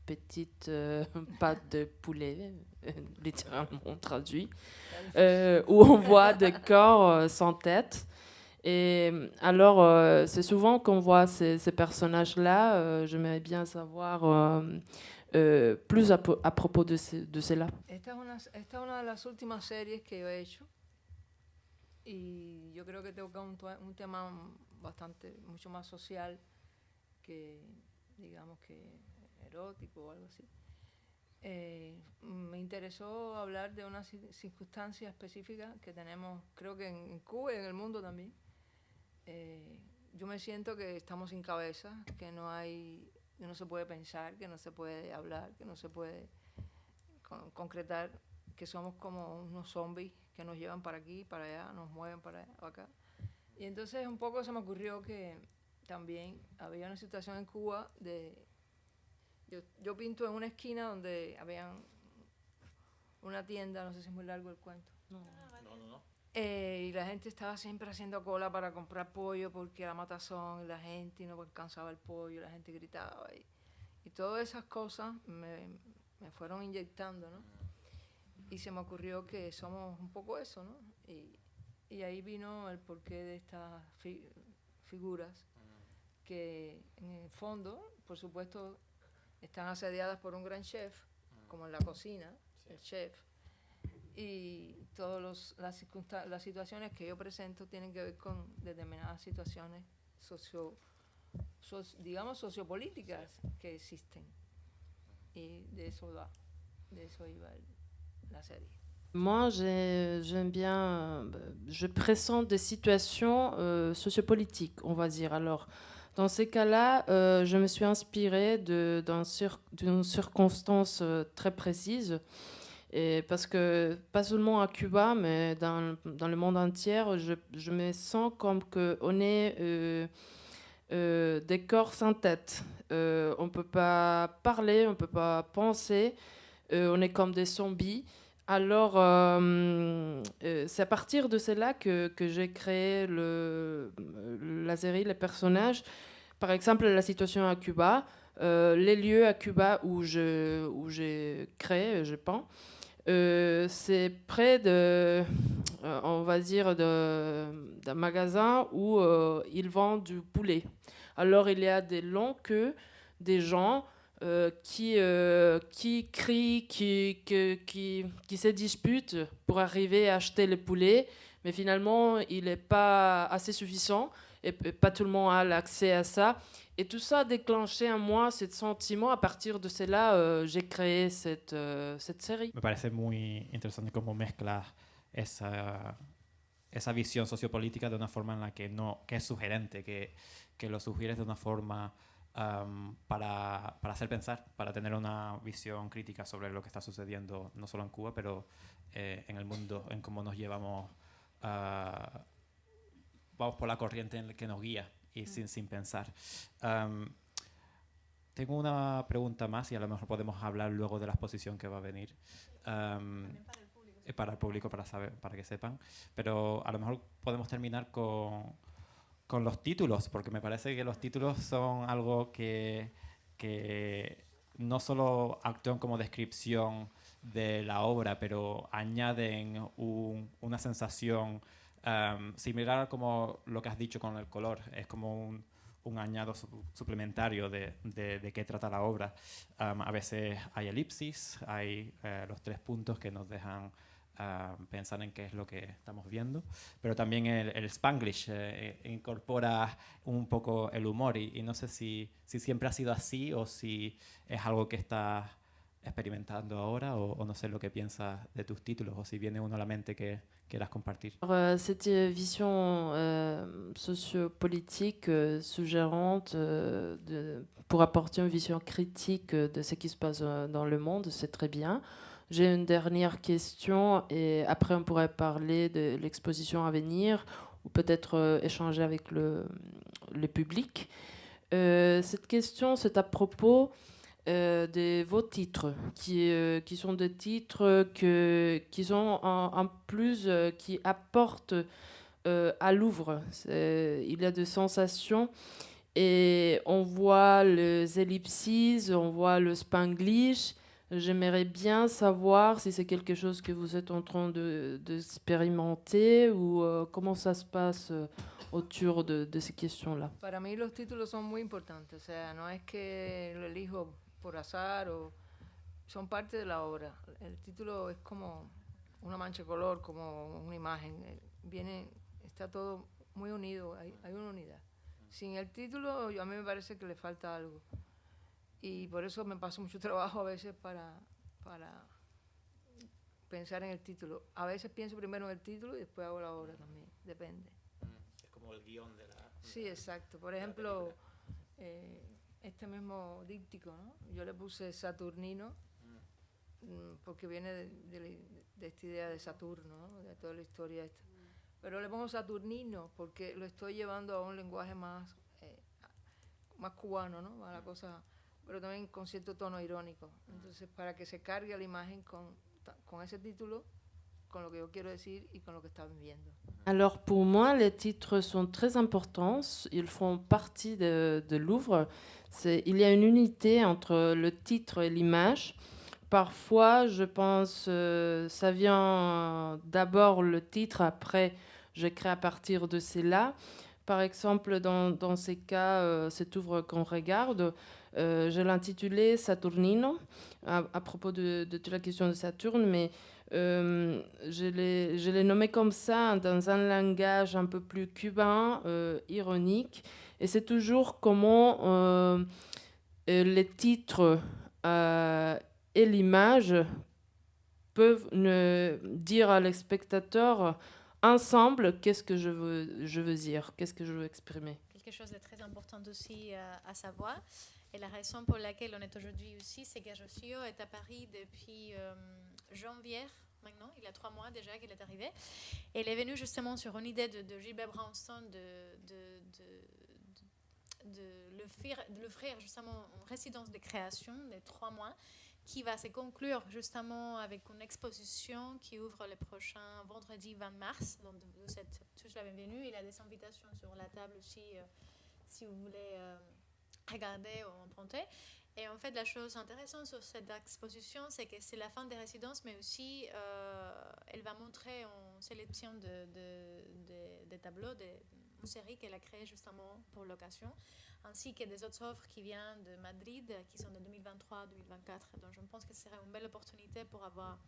petite pâte de poulet, littéralement traduit, où on voit des corps sans tête. Et alors, c'est souvent qu'on voit ces personnages-là. J'aimerais bien savoir plus à propos de cela. Esta es una de las últimas series que yo he hecho y yo creo que toca un tema mucho más social que, digamos, que erótico o algo así. Me interesó hablar de una circunstancia específica que tenemos, creo que en Cuba y en el mundo también. Yo me siento que estamos sin cabeza, que no se puede pensar, que no se puede hablar, que no se puede concretar, que somos como unos zombies que nos llevan para aquí, para allá, nos mueven para allá, para acá. Y entonces un poco se me ocurrió que también había una situación en Cuba de... Yo pinto en una esquina donde había una tienda, no sé si es muy largo el cuento. No. Y la gente estaba siempre haciendo cola para comprar pollo porque era matazón y la gente no alcanzaba el pollo, la gente gritaba y todas esas cosas me fueron inyectando, ¿no? Y se me ocurrió que somos un poco eso, ¿no? Y ahí vino el porqué de estas figuras que en el fondo, por supuesto, están asediadas por un gran chef, como en la cocina, el chef. Y todas las situaciones que yo presento tienen que ver con determinadas situaciones sociopolíticas que existen. Y de eso iba la série. Moi, j'aime bien, je pressens des situations sociopolitiques, on va dire. Alors, dans ces cas-là, je me suis inspirée d'une circonstance très précise. Et parce que, pas seulement à Cuba, mais dans le monde entier, je me sens comme qu'on est des corps sans tête. On ne peut pas parler, on ne peut pas penser, on est comme des zombies. Alors, c'est à partir de cela que j'ai créé la série, les personnages. Par exemple, la situation à Cuba, les lieux à Cuba où j'ai créé, je pense. C'est près on va dire, d'un magasin où ils vendent du poulet. Alors, il y a des longues queues, des gens qui crient, qui se disputent pour arriver à acheter le poulet, mais finalement, il n'est pas assez suffisant. et pas tout le monde a l'accès à ça. Et tout ça a déclenché en moi ce sentiment. À partir de cela, j'ai créé cette série. Me parece muy interesante cómo mezclas esa visión sociopolítica de una forma en la que es sugerente, que lo sugieres de una forma para hacer pensar, para tener una visión crítica sobre lo que está sucediendo no solo en Cuba, pero en el mundo, en cómo nos llevamos, vamos por la corriente en la que nos guía y sin pensar. Tengo una pregunta más y a lo mejor podemos hablar luego de la exposición que va a venir. Para el público, para que sepan. Pero a lo mejor podemos terminar con los títulos, porque me parece que los títulos son algo que no solo actúan como descripción de la obra, pero añaden una sensación similar como lo que has dicho con el color. Es como un añado suplementario de qué trata la obra. A veces hay elipsis, hay los 3 puntos que nos dejan pensar en qué es lo que estamos viendo, pero también el Spanglish incorpora un poco el humor y no sé si siempre ha sido así o si es algo que estás experimentando ahora o no sé lo que piensas de tus títulos o si viene uno a la mente que quieras compartir. Cette vision sociopolitique suggérante pour apporter une vision critique de ce qui se passe dans le monde, c'est très bien. J'ai une dernière question et après on pourrait parler de l'exposition à venir ou peut-être échanger avec le public. Cette question, c'est à propos de vos titres, qui sont des titres qui sont en plus, qui apportent à Louvre. Il y a des sensations et on voit les ellipses, on voit le Spanglish. J'aimerais bien savoir si c'est quelque chose que vous êtes en train d'expérimenter ou comment ça se passe autour de ces questions-là. Para mí los títulos son muy importantes, o sea, no es que lo elijo por azar o son parte de la obra. El título es como una mancha de color, como una imagen. Está todo muy unido, hay una unidad. Sin el título, a mí me parece que le falta algo. Y por eso me paso mucho trabajo a veces para pensar en el título. A veces pienso primero en el título y después hago la obra también, depende. Es como el guión de la... Sí, exacto. Por ejemplo, este mismo díptico, ¿no? Yo le puse Saturnino porque viene de esta idea de Saturno, ¿no? De toda la historia esta. Pero le pongo Saturnino porque lo estoy llevando a un lenguaje más cubano, ¿no? A la cosa, pero también con cierto tono irónico. Entonces, para que se cargue la imagen con ese título, con lo que yo quiero decir y con lo que están viendo. Alors pour moi, les titres sont très importants. Ils font partie de Louvre. Il y a une unité entre le titre et l'image. Parfois, je pense, ça vient d'abord le titre, après, je crée à partir de cela. Par exemple, dans ces cas, cette œuvre qu'on regarde, je l'ai intitulé Saturnino, à propos de la question de Saturne, mais je l'ai nommé comme ça, dans un langage un peu plus cubain, ironique. Et c'est toujours comment les titres et l'image peuvent dire à le spectateur ensemble qu'est-ce que je veux dire, qu'est-ce que je veux exprimer. Quelque chose de très important aussi à savoir. Et la raison pour laquelle on est aujourd'hui aussi, c'est que Rocio est à Paris depuis janvier, maintenant, il y a 3 mois déjà qu'il est arrivé. Et il est venu justement sur une idée de Gilbert Branston de l'offrir justement une résidence de création de 3 mois qui va se conclure justement avec une exposition qui ouvre le prochain vendredi 20 mars. Donc vous êtes tous la bienvenue. Il y a des invitations sur la table aussi si vous voulez regarder ou emprunter. Et en fait, la chose intéressante sur cette exposition, c'est que c'est la fin des résidences, mais aussi elle va montrer en sélection des tableaux, une série qu'elle a créée justement pour l'occasion, ainsi que des autres œuvres qui viennent de Madrid, qui sont de 2023-2024. Donc je pense que ce serait une belle opportunité pour avoir,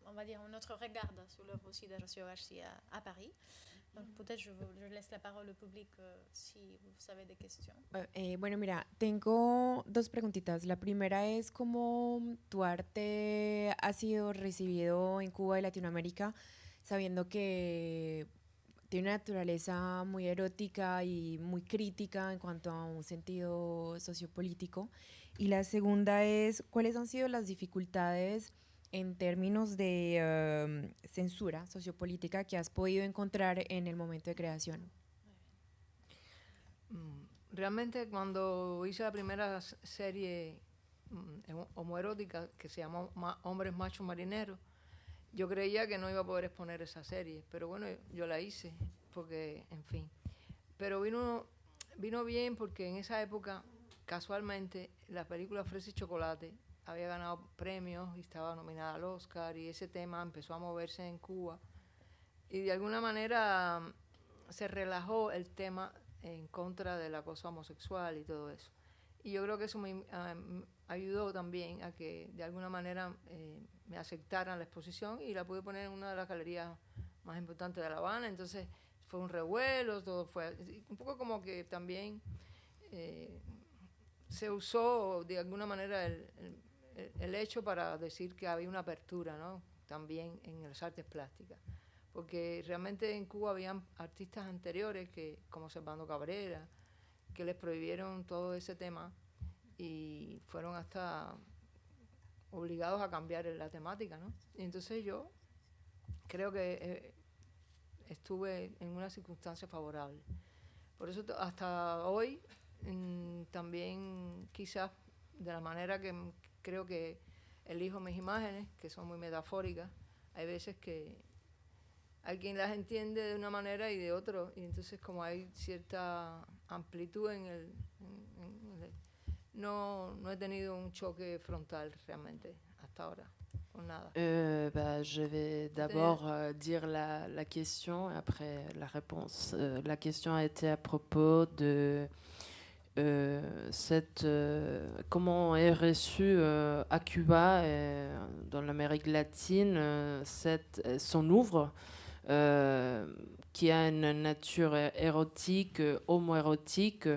on va dire, un autre regard sur l'œuvre aussi de Rocio Garcia à Paris. Donc peut-être je laisse la parole au public si vous avez des questions. Bueno, mira, tengo dos preguntitas. La primera es cómo tu arte ha sido recibido en Cuba y Latinoamérica, sabiendo que tiene una naturaleza muy erótica y muy crítica en cuanto a un sentido sociopolítico. Y la segunda es, ¿cuáles han sido las dificultades en términos de censura sociopolítica que has podido encontrar en el momento de creación? Realmente cuando hice la primera serie homoerótica que se llamó Hombres Machos Marineros, yo creía que no iba a poder exponer esa serie, pero bueno, yo la hice porque, en fin. Pero vino bien porque en esa época, casualmente, la película Fresa y Chocolate había ganado premios y estaba nominada al Oscar, y ese tema empezó a moverse en Cuba. Y de alguna manera se relajó el tema en contra del acoso homosexual y todo eso. Y yo creo que eso me ayudó también a que de alguna manera me aceptaran la exposición, y la pude poner en una de las galerías más importantes de La Habana. Entonces fue un revuelo, todo fue un poco como que también se usó de alguna manera el hecho para decir que había una apertura, ¿no?, también en las artes plásticas. Porque realmente en Cuba habían artistas anteriores, como Servando Cabrera, que les prohibieron todo ese tema y fueron hasta obligados a cambiar la temática, ¿no? Y entonces yo creo que estuve en una circunstancia favorable. Por eso hasta hoy también, quizás de la manera que creo que elijo mis imágenes, que son muy metafóricas, hay veces que hay quien las entiende de una manera y de otra, y entonces como hay cierta amplitud no he tenido un choque frontal realmente hasta ahora, con nada. Je vais d'abord dire la question et après la réponse. La question a été à propos de comment est reçu à Cuba et dans l'Amérique latine son oeuvre qui a une nature érotique, homoérotique,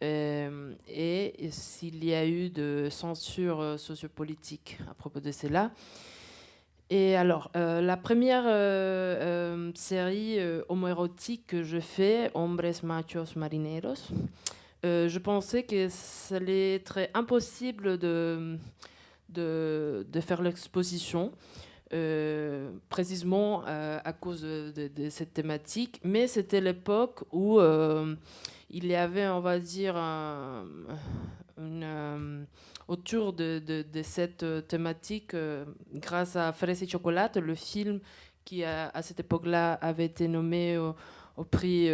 et s'il y a eu de censure sociopolitique à propos de cela. Et alors, la première série homoérotique que je fais, Hombres Machos Marineros, je pensais que c'était très impossible de faire l'exposition, précisément à cause de cette thématique, mais c'était l'époque où il y avait, on va dire, autour de cette thématique, grâce à Fresa y Chocolate, le film qui, à cette époque-là, avait été nommé au prix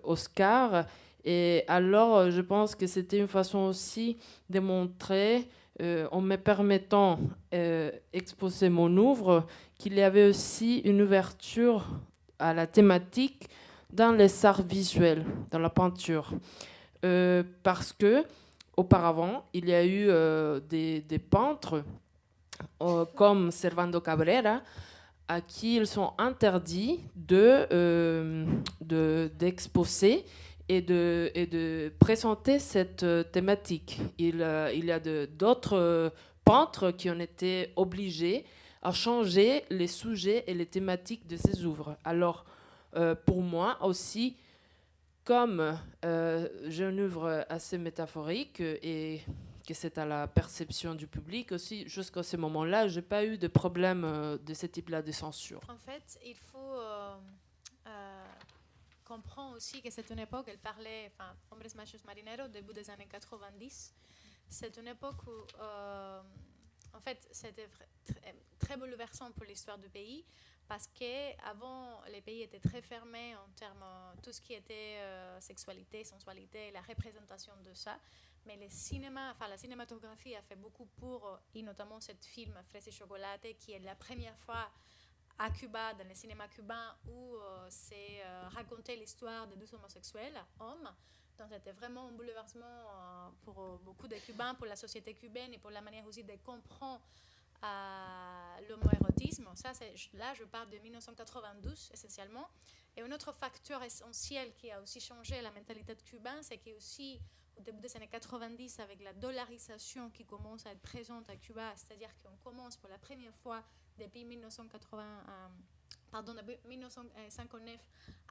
Oscar. Et alors, je pense que c'était une façon aussi de montrer, en me permettant d'exposer mon œuvre, qu'il y avait aussi une ouverture à la thématique dans les arts visuels, dans la peinture. Parce que auparavant, il y a eu des peintres comme Servando Cabrera, à qui ils sont interdits d'exposer et de présenter cette thématique. Il y a d'autres peintres qui ont été obligés à changer les sujets et les thématiques de ces œuvres. Alors, pour moi aussi, comme j'ai une œuvre assez métaphorique et que c'est à la perception du public aussi, jusqu'à ce moment-là, je n'ai pas eu de problème de ce type-là de censure. En fait, il faut comprendre aussi que c'est une époque, elle parlait, enfin, Hombres Machos Marineros, début des années 90. C'est une époque où, en fait, c'était très bouleversant pour l'histoire du pays, parce qu'avant, les pays étaient très fermés en termes de tout ce qui était sexualité, sensualité, la représentation de ça. Mais la cinématographie a fait beaucoup pour, et notamment ce film Fresa y Chocolate, qui est la première fois à Cuba, dans le cinéma cubain, où c'est raconter l'histoire de deux homosexuels, hommes. Donc c'était vraiment un bouleversement pour beaucoup de Cubains, pour la société cubaine et pour la manière aussi de comprendre l'homoérotisme. Ça, là, je parle de 1992 essentiellement. Et un autre facteur essentiel qui a aussi changé la mentalité cubaine, c'est qu'aussi au début des années 90, avec la dollarisation qui commence à être présente à Cuba, c'est-à-dire qu'on commence pour la première fois depuis 1959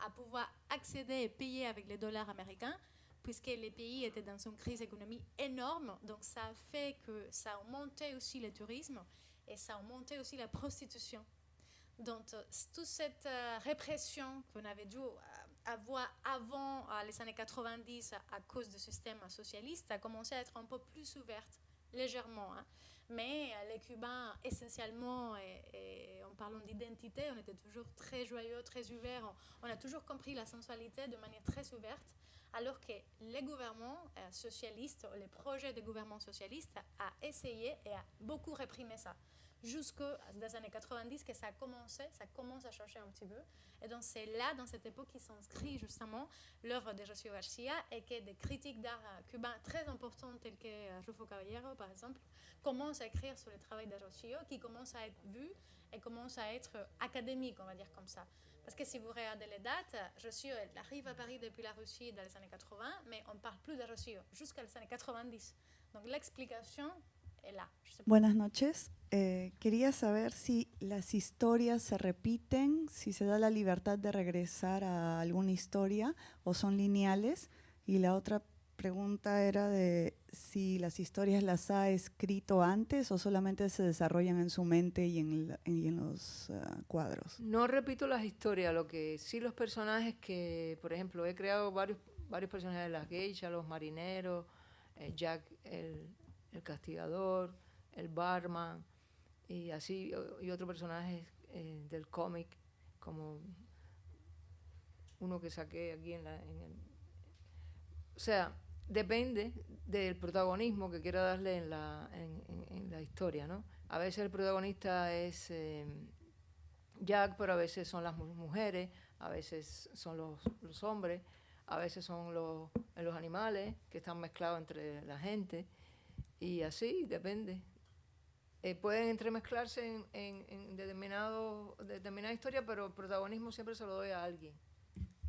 à pouvoir accéder et payer avec les dollars américains, puisque les pays étaient dans une crise économique énorme. Donc ça a fait que ça a augmenté aussi le tourisme et ça a augmenté aussi la prostitution. Donc toute cette répression qu'on avait dû avoir avant les années 90 à cause du système socialiste a commencé à être un peu plus ouverte, légèrement. Hein. Mais les Cubains, essentiellement, et en parlant d'identité, on était toujours très joyeux, très ouverts. On a toujours compris la sensualité de manière très ouverte, alors que les gouvernements socialistes, les projets de gouvernement socialiste a essayé et a beaucoup réprimé ça. Jusqu'aux années 90 que ça commence à changer un petit peu. Et donc c'est là, dans cette époque, qui s'inscrit justement l'œuvre de Rocío García et que des critiques d'art cubains très importantes, tels que Rufo Caballero, par exemple, commencent à écrire sur le travail de Rocío, qui commence à être vu et commence à être académique, on va dire comme ça. Parce que si vous regardez les dates, Rocío arrive à Paris depuis la Russie dans les années 80, mais on ne parle plus de Rocío jusqu'à les années 90. Donc l'explication est là. Buenas noches. Quería saber si las historias se repiten, si se da la libertad de regresar a alguna historia o son lineales. Y la otra pregunta era de si las historias las ha escrito antes o solamente se desarrollan en su mente y en los cuadros. No repito las historias, lo que sí los personajes que, por ejemplo, he creado varios personajes de las geishas, los marineros, Jack el castigador, el barman, y así, y otros personajes del cómic, como uno que saqué aquí o sea, depende del protagonismo que quiera darle en la historia, ¿no? A veces el protagonista es Jack, pero a veces son las mujeres, a veces son los hombres, a veces son los animales que están mezclados entre la gente, y así depende. Pueden entremezclarse en determinada historia, pero el protagonismo siempre se lo doy a alguien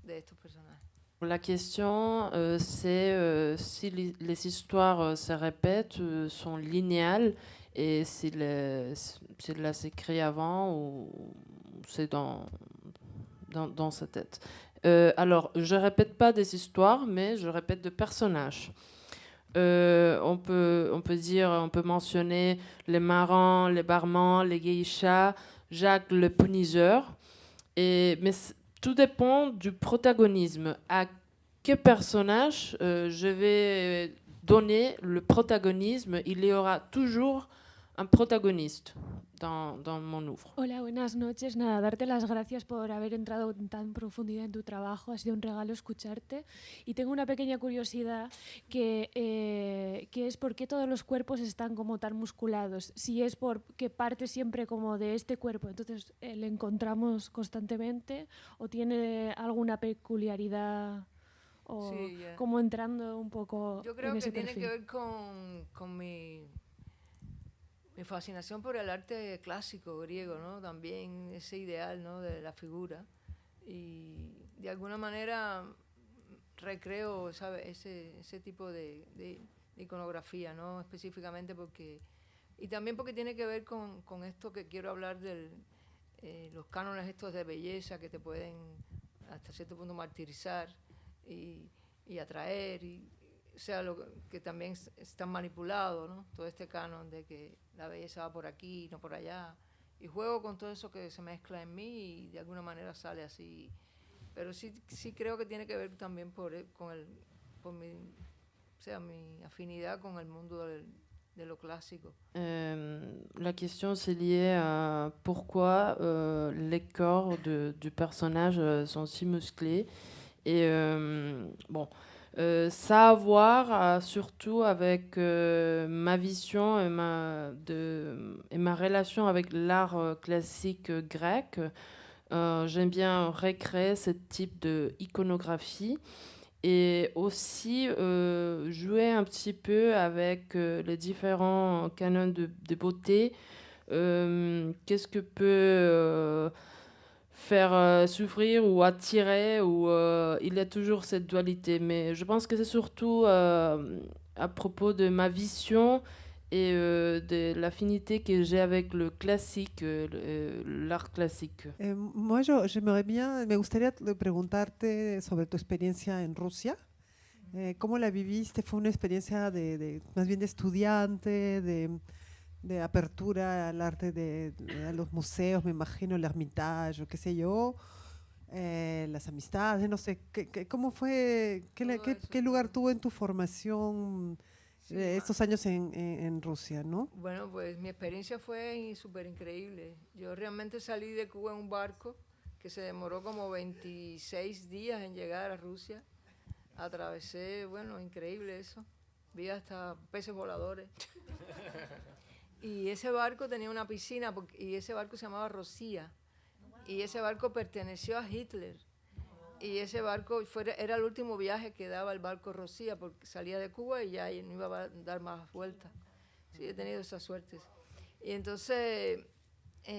de estos personajes. La question, c'est si les histoires se répètent, sont linéales, et si elles s'écrit avant ou c'est dans sa tête. Alors, je répète pas des histoires, mais je répète des personnages. On peut mentionner les marins, les barmans, les geishas, Jacques le punisseur. Mais tout dépend du protagonisme. À quel personnage je vais donner le protagonisme? Il y aura toujours un protagoniste dans mon œuvre. Hola, buenas noches. Nada, darte las gracias por haber entrado en tan profundidad en tu trabajo. Ha sido un regalo escucharte. Y tengo una pequeña curiosidad que es por qué todos los cuerpos están como tan musculados. Si es porque parte siempre como de este cuerpo, entonces le encontramos constantemente, o tiene alguna peculiaridad, o Sí, yeah. como entrando un poco Yo creo en que ese tiene perfil. que ver con mi fascinación por el arte clásico griego, ¿no? También ese ideal, ¿no? De la figura, y de alguna manera recreo, ¿sabe? ese tipo de iconografía, ¿no? Específicamente y también porque tiene que ver con esto que quiero hablar los cánones estos de belleza que te pueden hasta cierto punto martirizar y atraer, o sea, que también están manipulados, ¿no? Todo este canon de que la belleza va por aquí y no por allá. Y juego con todo eso que se mezcla en mí y de alguna manera sale así. Pero sí creo que tiene que ver también por mi afinidad con el mundo de lo clásico. La question, c'est lié à pourquoi les corps du personnage sont si musclés. Et bon... ça a à voir surtout avec ma vision et ma relation avec l'art classique grec. J'aime bien recréer ce type d'iconographie et aussi jouer un petit peu avec les différents canons de beauté. Qu'est-ce que peut faire souffrir ou attirer, ou il y a toujours cette dualité. Mais je pense que c'est surtout à propos de ma vision et de l'affinité que j'ai avec le classique, l'art classique. Moi, me gustaría preguntarte sobre tu experiencia en Rusia. ¿Cómo la viviste? ¿Fue una experiencia más bien de estudiante, de apertura al arte, a los museos, me imagino, el Hermitage, o qué sé yo, las amistades, no sé, ¿cómo fue, qué lugar tuvo en tu formación estos años en Rusia, ¿no? Bueno, pues mi experiencia fue súper increíble. Yo realmente salí de Cuba en un barco que se demoró como 26 días en llegar a Rusia. Atravesé, bueno, increíble eso. Vi hasta peces voladores. Y ese barco tenía una piscina, y ese barco se llamaba Rosia. Y ese barco perteneció a Hitler. Y ese barco era el último viaje que daba el barco Rosia, porque salía de Cuba y ya no iba a dar más vueltas. Sí, he tenido esas suertes. Y entonces,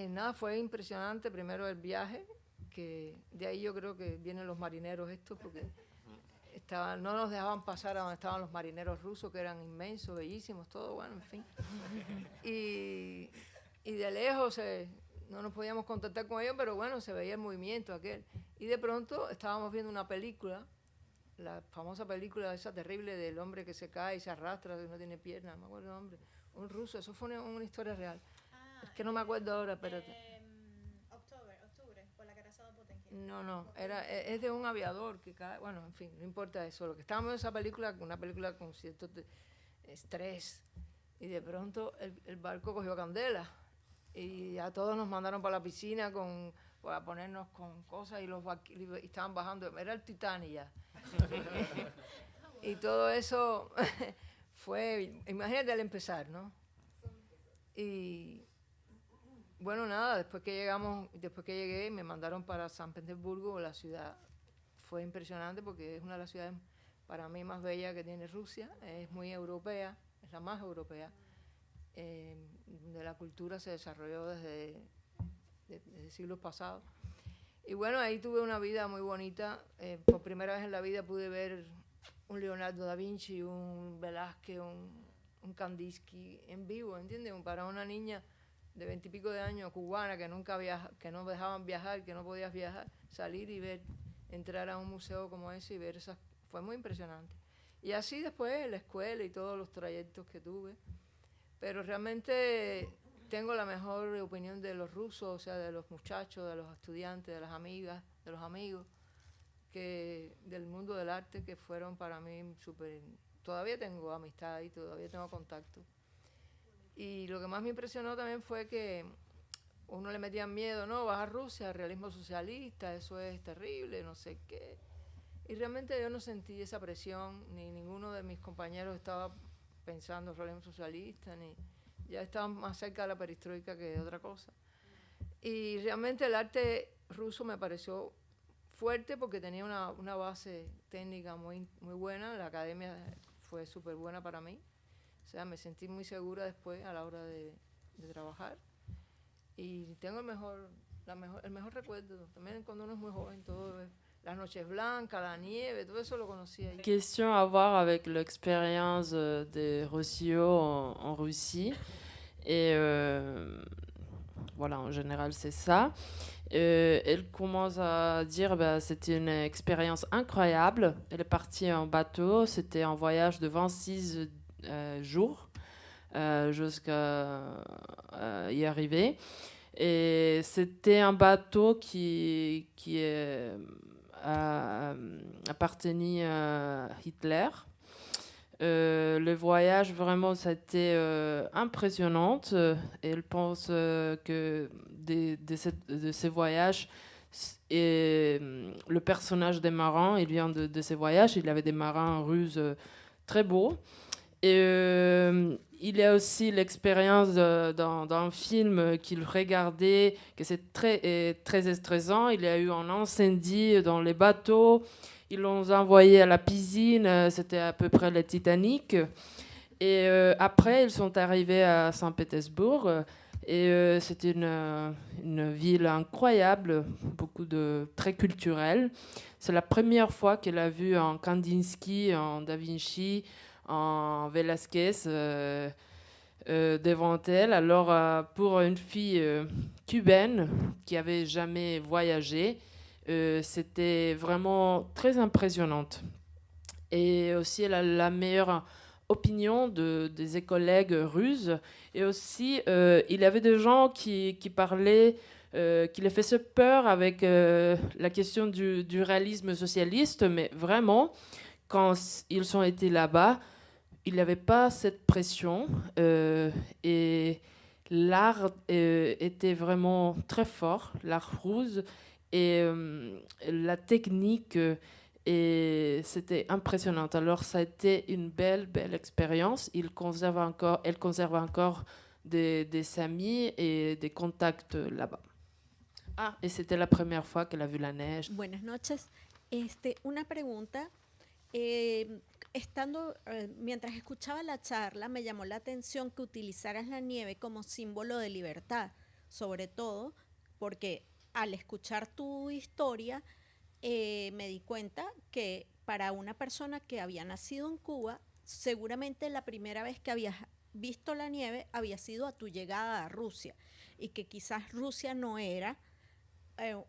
nada, fue impresionante primero el viaje, que de ahí yo creo que vienen los marineros estos, porque no nos dejaban pasar a donde estaban los marineros rusos, que eran inmensos, bellísimos, todo, bueno, en fin. Y de lejos no nos podíamos contactar con ellos, pero bueno, se veía el movimiento aquel. Y de pronto estábamos viendo una película, la famosa película esa terrible del hombre que se cae y se arrastra, que no tiene piernas, no me acuerdo el nombre, un ruso, eso fue una historia real. Es que no me acuerdo ahora, espérate. Octubre, por la Corazón de Potemkin. No, es de un aviador que cae, bueno, en fin, no importa eso. Lo que estábamos en esa película, una película con cierto estrés, y de pronto el barco cogió candela, y a todos nos mandaron para la piscina para ponernos con cosas, y estaban bajando, era el Titanic ya. Y todo eso fue, imagínate al empezar, ¿no? Y bueno, nada, después que llegué, me mandaron para San Petersburgo, la ciudad. Fue impresionante porque es una de las ciudades para mí más bellas que tiene Rusia, es muy europea, es la más europea. De la cultura se desarrolló desde siglos pasados. Y bueno, ahí tuve una vida muy bonita. Por primera vez en la vida pude ver un Leonardo da Vinci, un Velázquez, un Kandinsky en vivo, ¿entiendes? Para una niña de 20 y pico de años, cubana, que que no dejaban viajar, que no podías viajar, salir y entrar a un museo como ese y ver esas, fue muy impresionante. Y así después la escuela y todos los trayectos que tuve. Pero realmente tengo la mejor opinión de los rusos, o sea, de los muchachos, de los estudiantes, de las amigas, de los amigos, que del mundo del arte, que fueron para mí súper... Todavía tengo amistad y todavía tengo contacto. Y lo que más me impresionó también fue que uno le metía miedo, no, vas a Rusia, realismo socialista, eso es terrible, no sé qué. Y realmente yo no sentí esa presión, ni ninguno de mis compañeros estaba pensando en realismo socialista, ni ya estaban más cerca de la perestroika que de otra cosa. Y realmente el arte ruso me pareció fuerte porque tenía una base técnica muy, muy buena, la academia fue súper buena para mí. O sea, me sentí muy segura después a la hora de trabajar. Y tengo el mejor recuerdo. También cuando uno es muy joven, todo las noches blancas, la nieve, todo eso lo conocí ahí. Question à voir avec l'expérience de Rossio en Russie. Et voilà, en général, c'est ça. Elle commence à dire que c'était une expérience incroyable. Elle est partie en bateau. C'était un voyage de 26 jours jusqu'à y arriver. Et c'était un bateau qui appartenait à Hitler. Le voyage, vraiment, ça a été impressionnant. Elle pense que de ces voyages, et le personnage des marins, il vient de ces voyages. Il y avait des marins russes très beaux. Et il y a aussi l'expérience d'un film qu'il regardait, que c'est très stressant. Il y a eu un incendie dans les bateaux. Ils l'ont envoyé à la piscine, c'était à peu près le Titanic. Et après, ils sont arrivés à Saint-Pétersbourg. Et c'était une ville incroyable, très culturelle. C'est la première fois qu'elle a vu en Kandinsky, en Da Vinci, en Velázquez devant elle. Alors, pour une fille cubaine qui avait jamais voyagé, c'était vraiment très impressionnante. Et aussi, elle a la meilleure opinion des collègues russes. Et aussi, il y avait des gens qui parlaient, qui les faisaient peur avec la question du réalisme socialiste. Mais vraiment, quand ils ont été là-bas, il n'y avait pas cette pression. Et l'art était vraiment très fort, l'art russe. Et la technique... Et c'était impressionnant. Alors, ça a été une belle expérience. Elle conserve encore des amis et des contacts là-bas. Ah, et c'était la première fois qu'elle a vu la neige. Buenas noches. Una pregunta. Mientras escuchaba la charla, me llamó la atención que utilizaras la nieve como símbolo de libertad, sobre todo porque al escuchar tu historia, me di cuenta que para una persona que había nacido en Cuba, seguramente la primera vez que habías visto la nieve había sido a tu llegada a Rusia, y que quizás Rusia no era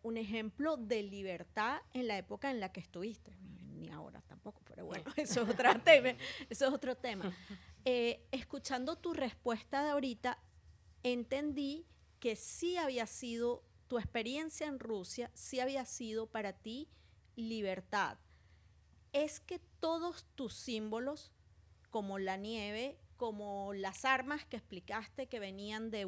un ejemplo de libertad en la época en la que estuviste, ni ahora tampoco, pero bueno, eso es otro tema. Escuchando tu respuesta de ahorita, entendí que sí había sido tu experiencia en Rusia, sí había sido para ti libertad. Es que todos tus símbolos, como la nieve, como las armas que explicaste que venían de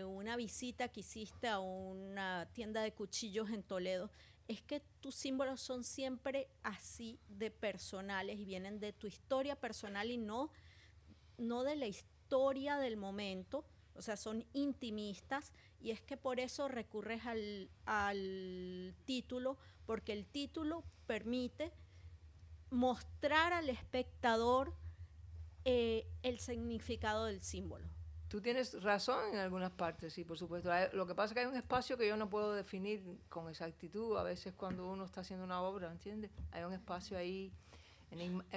una visita que hiciste a una tienda de cuchillos en Toledo, es que tus símbolos son siempre así de personales y vienen de tu historia personal y no de la historia del momento. O sea, son intimistas, y es que por eso recurres al título, porque el título permite mostrar al espectador el significado del símbolo. Tú tienes razón en algunas partes, sí, por supuesto. Lo que pasa es que hay un espacio que yo no puedo definir con exactitud a veces cuando uno está haciendo una obra, ¿entiendes? Hay un espacio ahí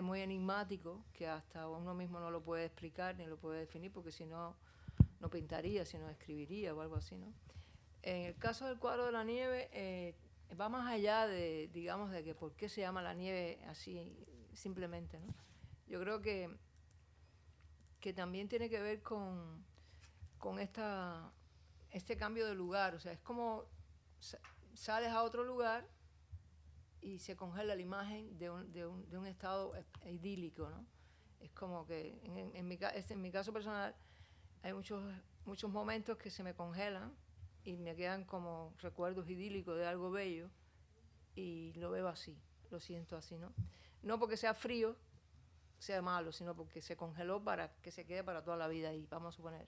muy enigmático que hasta uno mismo no lo puede explicar ni lo puede definir, porque si no pintaría, sino escribiría o algo así, ¿no? En el caso del cuadro de la nieve, va más allá de, digamos, de que por qué se llama la nieve así simplemente, ¿no? Yo creo que también tiene que ver con este cambio de lugar. O sea, es como sales a otro lugar y se congela la imagen de un estado idílico, ¿no? Es como que, en mi caso personal, hay muchos momentos que se me congelan y me quedan como recuerdos idílicos de algo bello, y lo veo así, lo siento así, ¿no? No porque sea frío, sea malo, sino porque se congeló para que se quede para toda la vida ahí, vamos a suponer.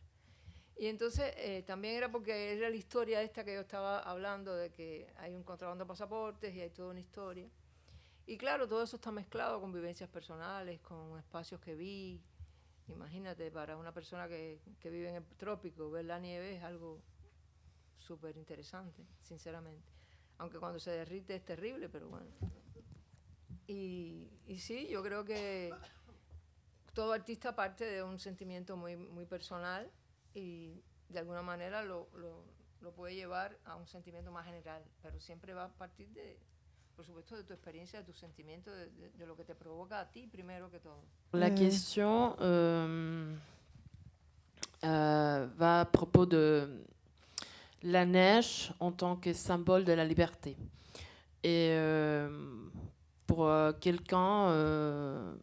Y entonces también era porque era la historia esta que yo estaba hablando, de que hay un contrabando de pasaportes y hay toda una historia. Y claro, todo eso está mezclado con vivencias personales, con espacios que vi. Imagínate, para una persona que vive en el trópico, ver la nieve es algo súper interesante, sinceramente. Aunque cuando se derrite es terrible, pero bueno. Y sí, yo creo que todo artista parte de un sentimiento muy, muy personal, y de alguna manera lo puede llevar a un sentimiento más general, pero siempre va a partir por supuesto, de tu experiencia, de tu sentimiento, de lo que te provoca a ti primero que todo. La question va à propos de la neige en tant que symbole de la liberté. Et pour quelqu'un...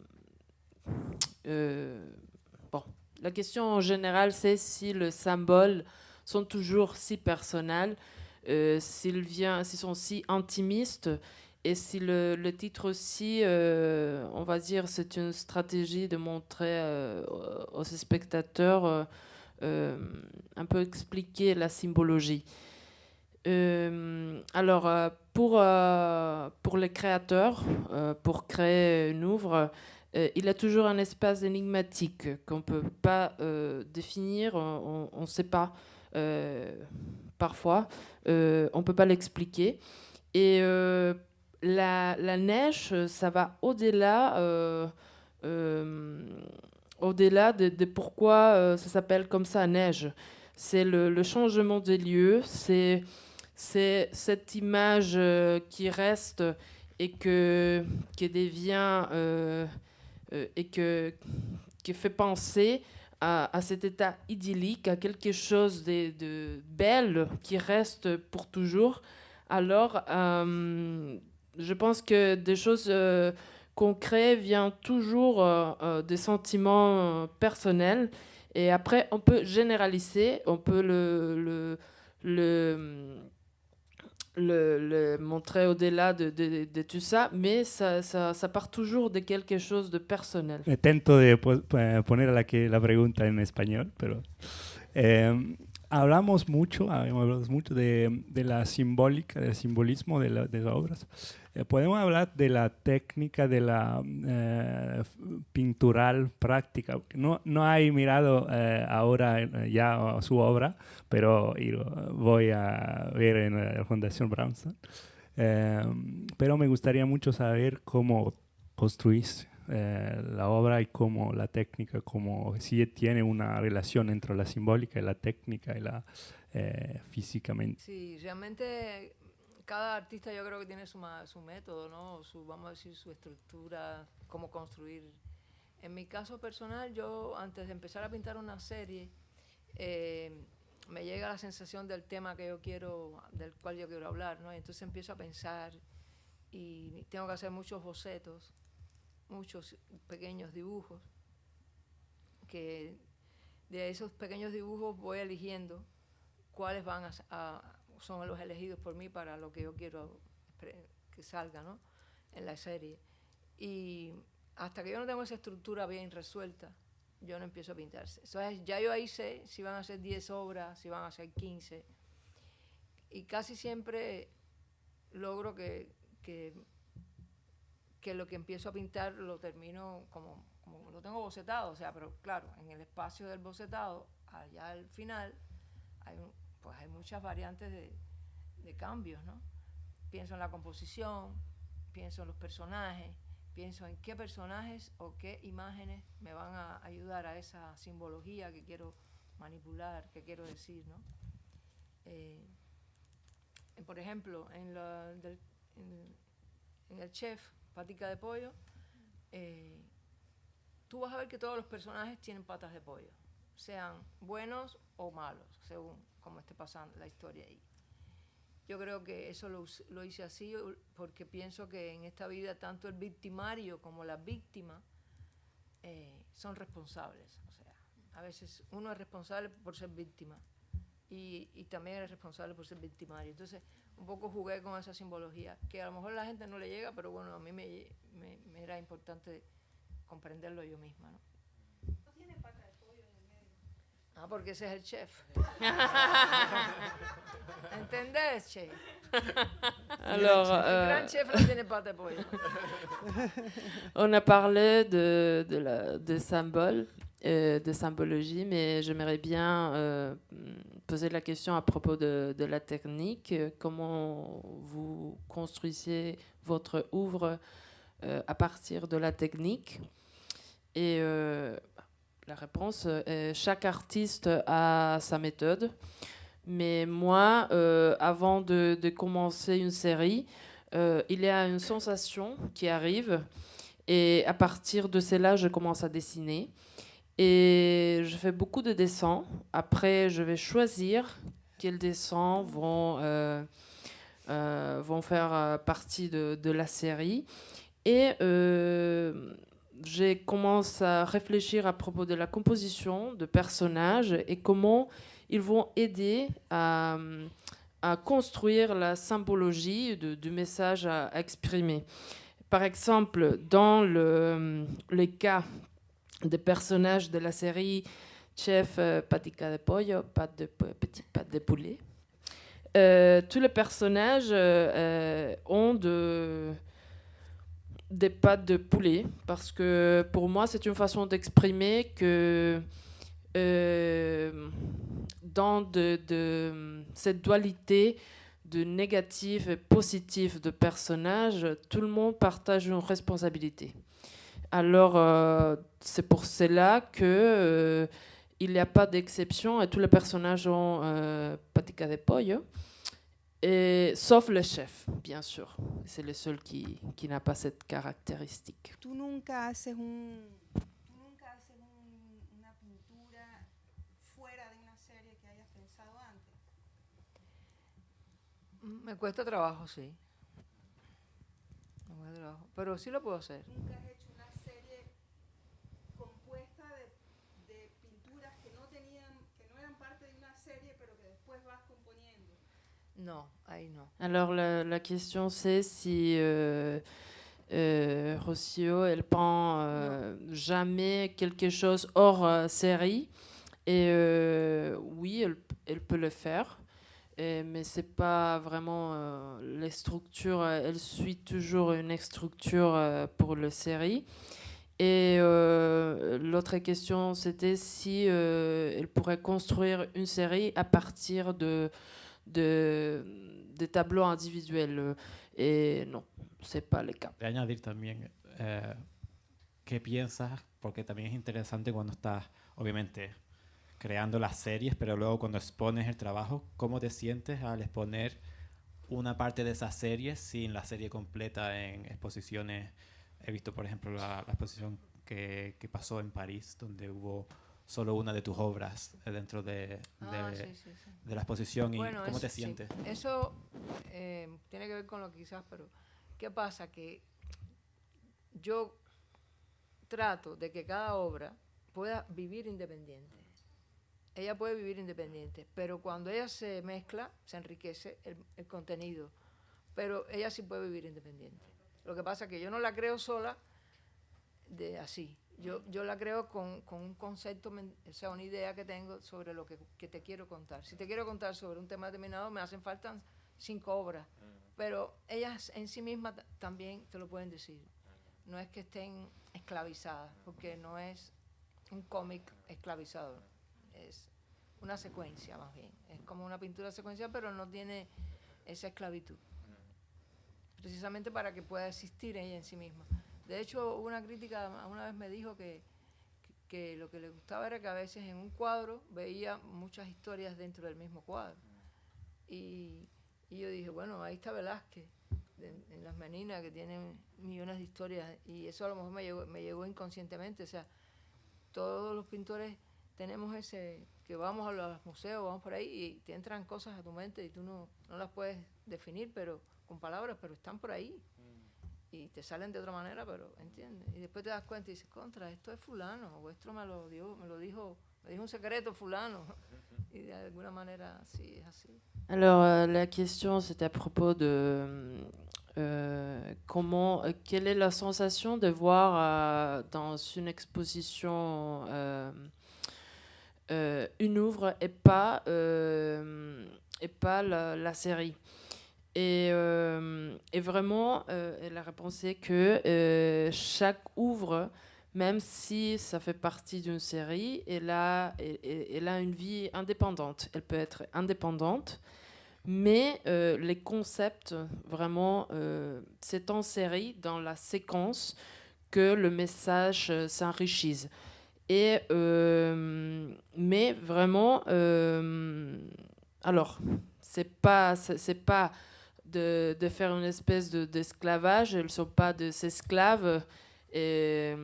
bon, la question en général, c'est si les symboles sont toujours si personnels, s'ils sont si intimistes, et si le titre aussi, on va dire, c'est une stratégie de montrer aux spectateurs, un peu expliquer la symbologie. Alors, pour les créateurs, pour créer une œuvre, il a toujours un espace énigmatique qu'on ne peut pas définir, on ne sait pas parfois, on ne peut pas l'expliquer. Et la neige, ça va au-delà de pourquoi ça s'appelle comme ça, neige. C'est le changement des lieux, c'est cette image qui reste et qui devient et qui fait penser à cet état idyllique, à quelque chose de belle qui reste pour toujours. Alors, je pense que des choses concrètes viennent toujours des sentiments personnels. Et après, on peut généraliser, on peut le montrer au-delà de tout ça, mais ça part toujours de quelque chose de personnel. Me tento de poner la pregunta en español, pero hablábamos mucho de la simbólica, del simbolismo de las obras. Podemos hablar de la técnica, de la pintural práctica. No he mirado ahora ya su obra, pero voy a ver en la Fundación Brownstone. Pero me gustaría mucho saber cómo construís la obra y cómo la técnica, como si tiene una relación entre la simbólica y la técnica y la físicamente. Sí, realmente cada artista yo creo que tiene su método, ¿no? Vamos a decir, su estructura, cómo construir. En mi caso personal, yo antes de empezar a pintar una serie, me llega la sensación del tema que yo quiero, del cual yo quiero hablar, ¿no? Y entonces empiezo a pensar y tengo que hacer muchos bocetos, muchos pequeños dibujos, que de esos pequeños dibujos voy eligiendo cuáles son los elegidos por mí para lo que yo quiero que salga, ¿no? En la serie. Y hasta que yo no tengo esa estructura bien resuelta, yo no empiezo a pintar. Entonces ya yo ahí sé si van a ser 10 obras, si van a ser 15. Y casi siempre logro que lo que empiezo a pintar lo termino como lo tengo bocetado, o sea, pero claro, en el espacio del bocetado, allá al final, hay muchas variantes de cambios, ¿no? Pienso en la composición, pienso en los personajes, pienso en qué personajes o qué imágenes me van a ayudar a esa simbología que quiero manipular, que quiero decir, ¿no? Por ejemplo, en el chef, Patica de Pollo, tú vas a ver que todos los personajes tienen patas de pollo, sean buenos o malos, según cómo esté pasando la historia ahí. Yo creo que eso lo hice así porque pienso que en esta vida tanto el victimario como la víctima son responsables. O sea, a veces uno es responsable por ser víctima y también es responsable por ser victimario. Entonces, un poco jugué con esa simbología, que a lo mejor a la gente no le llega, pero bueno, a mí me era importante comprenderlo yo misma, ¿no? ¿No tiene pata de pollo en el medio? Ah, porque ese es el chef. ¿Entendés, chef? Alors, el gran chef no tiene pata de pollo. On a parlé de symboles, de symbologie, mais j'aimerais bien poser la question à propos de la technique. Comment vous construisez votre œuvre à partir de la technique? Et la réponse est chaque artiste a sa méthode. Mais moi, avant de commencer une série, il y a une sensation qui arrive. Et à partir de cela, je commence à dessiner. Et je fais beaucoup de dessins. Après, je vais choisir quels dessins vont faire partie de la série. Et je commence à réfléchir à propos de la composition de personnages et comment ils vont aider à construire la symbologie du message à exprimer. Par exemple, dans le cas des personnages de la série Chef Patica de Pollo, petite pâte de poulet, tous les personnages ont des pâtes de poulet, parce que pour moi, c'est une façon d'exprimer que dans cette dualité de négatif et positif de personnages, tout le monde partage une responsabilité. Alors, c'est pour cela que il n'y a pas d'exception et tous les personnages ont patica de pollo, et, sauf le chef, bien sûr. C'est le seul qui n'a pas cette caractéristique. ¿Tú nunca haces una pintura fuera de una serie que hayas pensado antes? Me cuesta trabajo, sí. Me cuesta trabajo, pero sí lo puedo hacer. ¿Nunca has hecho una serie compuesta de pinturas que no eran parte de una serie, pero que después vas componiendo? No, ahí no. Alors, la question, c'est si Rocío, elle peint jamais quelque chose hors série. Et oui, elle peut le faire. Mais ce n'est pas vraiment les structures. Elle suit toujours une structure pour la série. Et l'autre question, c'était si elle pourrait construire une série à partir des tableaux individuels. Et non, ce n'est pas le cas. De añadir también, ¿qué piensas? Porque también es interesante cuando estás, obviamente, creando las series, pero luego cuando expones el trabajo, ¿cómo te sientes al exponer una parte de esa serie sin la serie completa en exposiciones? He visto, por ejemplo, la exposición que pasó en París, donde hubo solo una de tus obras dentro de la exposición. Bueno, ¿Y cómo te sí, sientes? eso tiene que ver con lo que quizás, pero ¿qué pasa? Que yo trato de que cada obra pueda vivir independiente. Ella puede vivir independiente, pero cuando ella se mezcla, se enriquece el contenido. Pero ella sí puede vivir independiente. Lo que pasa es que yo no la creo sola así. Yo la creo con un concepto, o sea, una idea que tengo sobre lo que te quiero contar. Si te quiero contar sobre un tema determinado, me hacen falta 5 obras. Pero ellas en sí mismas también te lo pueden decir. No es que estén esclavizadas, porque no es un cómic esclavizado. Es una secuencia más bien. Es como una pintura secuencial, pero no tiene esa esclavitud. Precisamente para que pueda existir ella en sí misma. De hecho, una crítica una vez me dijo que lo que le gustaba era que a veces en un cuadro veía muchas historias dentro del mismo cuadro. Y yo dije, bueno, ahí está Velázquez, en Las Meninas, que tiene millones de historias, y eso a lo mejor me llegó inconscientemente. O sea, todos los pintores tenemos ese, que vamos a los museos, vamos por ahí y te entran cosas a tu mente y tú no las puedes definir pero con palabras, pero están por ahí y te salen de otra manera, pero ¿entiendes? Y después te das cuenta y dices, contra, esto es fulano, o esto me dijo un secreto fulano, y de alguna manera sí es así. Alors, la question, c'était à propos de quelle est la sensation de voir dans une exposition une œuvre et pas la série. Et vraiment, la réponse est que chaque œuvre, même si ça fait partie d'une série, elle a une vie indépendante. Elle peut être indépendante, mais les concepts, vraiment, c'est en série, dans la séquence, que le message s'enrichisse. Et, mais vraiment, alors, c'est pas de faire une espèce d'esclavage, elles ne sont pas des esclaves et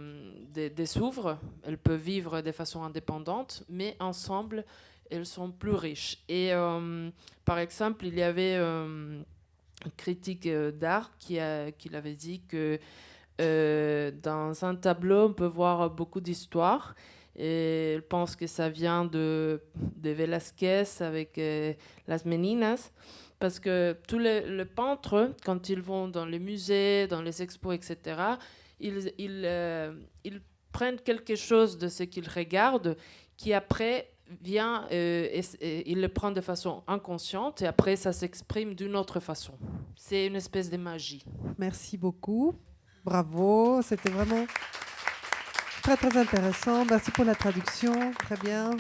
des ouvres, elles peuvent vivre de façon indépendante, mais ensemble, elles sont plus riches. Et par exemple, il y avait un critique d'art qui avait dit que dans un tableau, on peut voir beaucoup d'histoires. Et elle pense que ça vient de Velázquez avec Las Meninas, parce que tous les peintres, quand ils vont dans les musées, dans les expos, etc., ils prennent quelque chose de ce qu'ils regardent qui après vient, ils le prennent de façon inconsciente et après ça s'exprime d'une autre façon. C'est une espèce de magie. Merci beaucoup. Bravo, c'était vraiment très, très intéressant. Merci pour la traduction, très bien.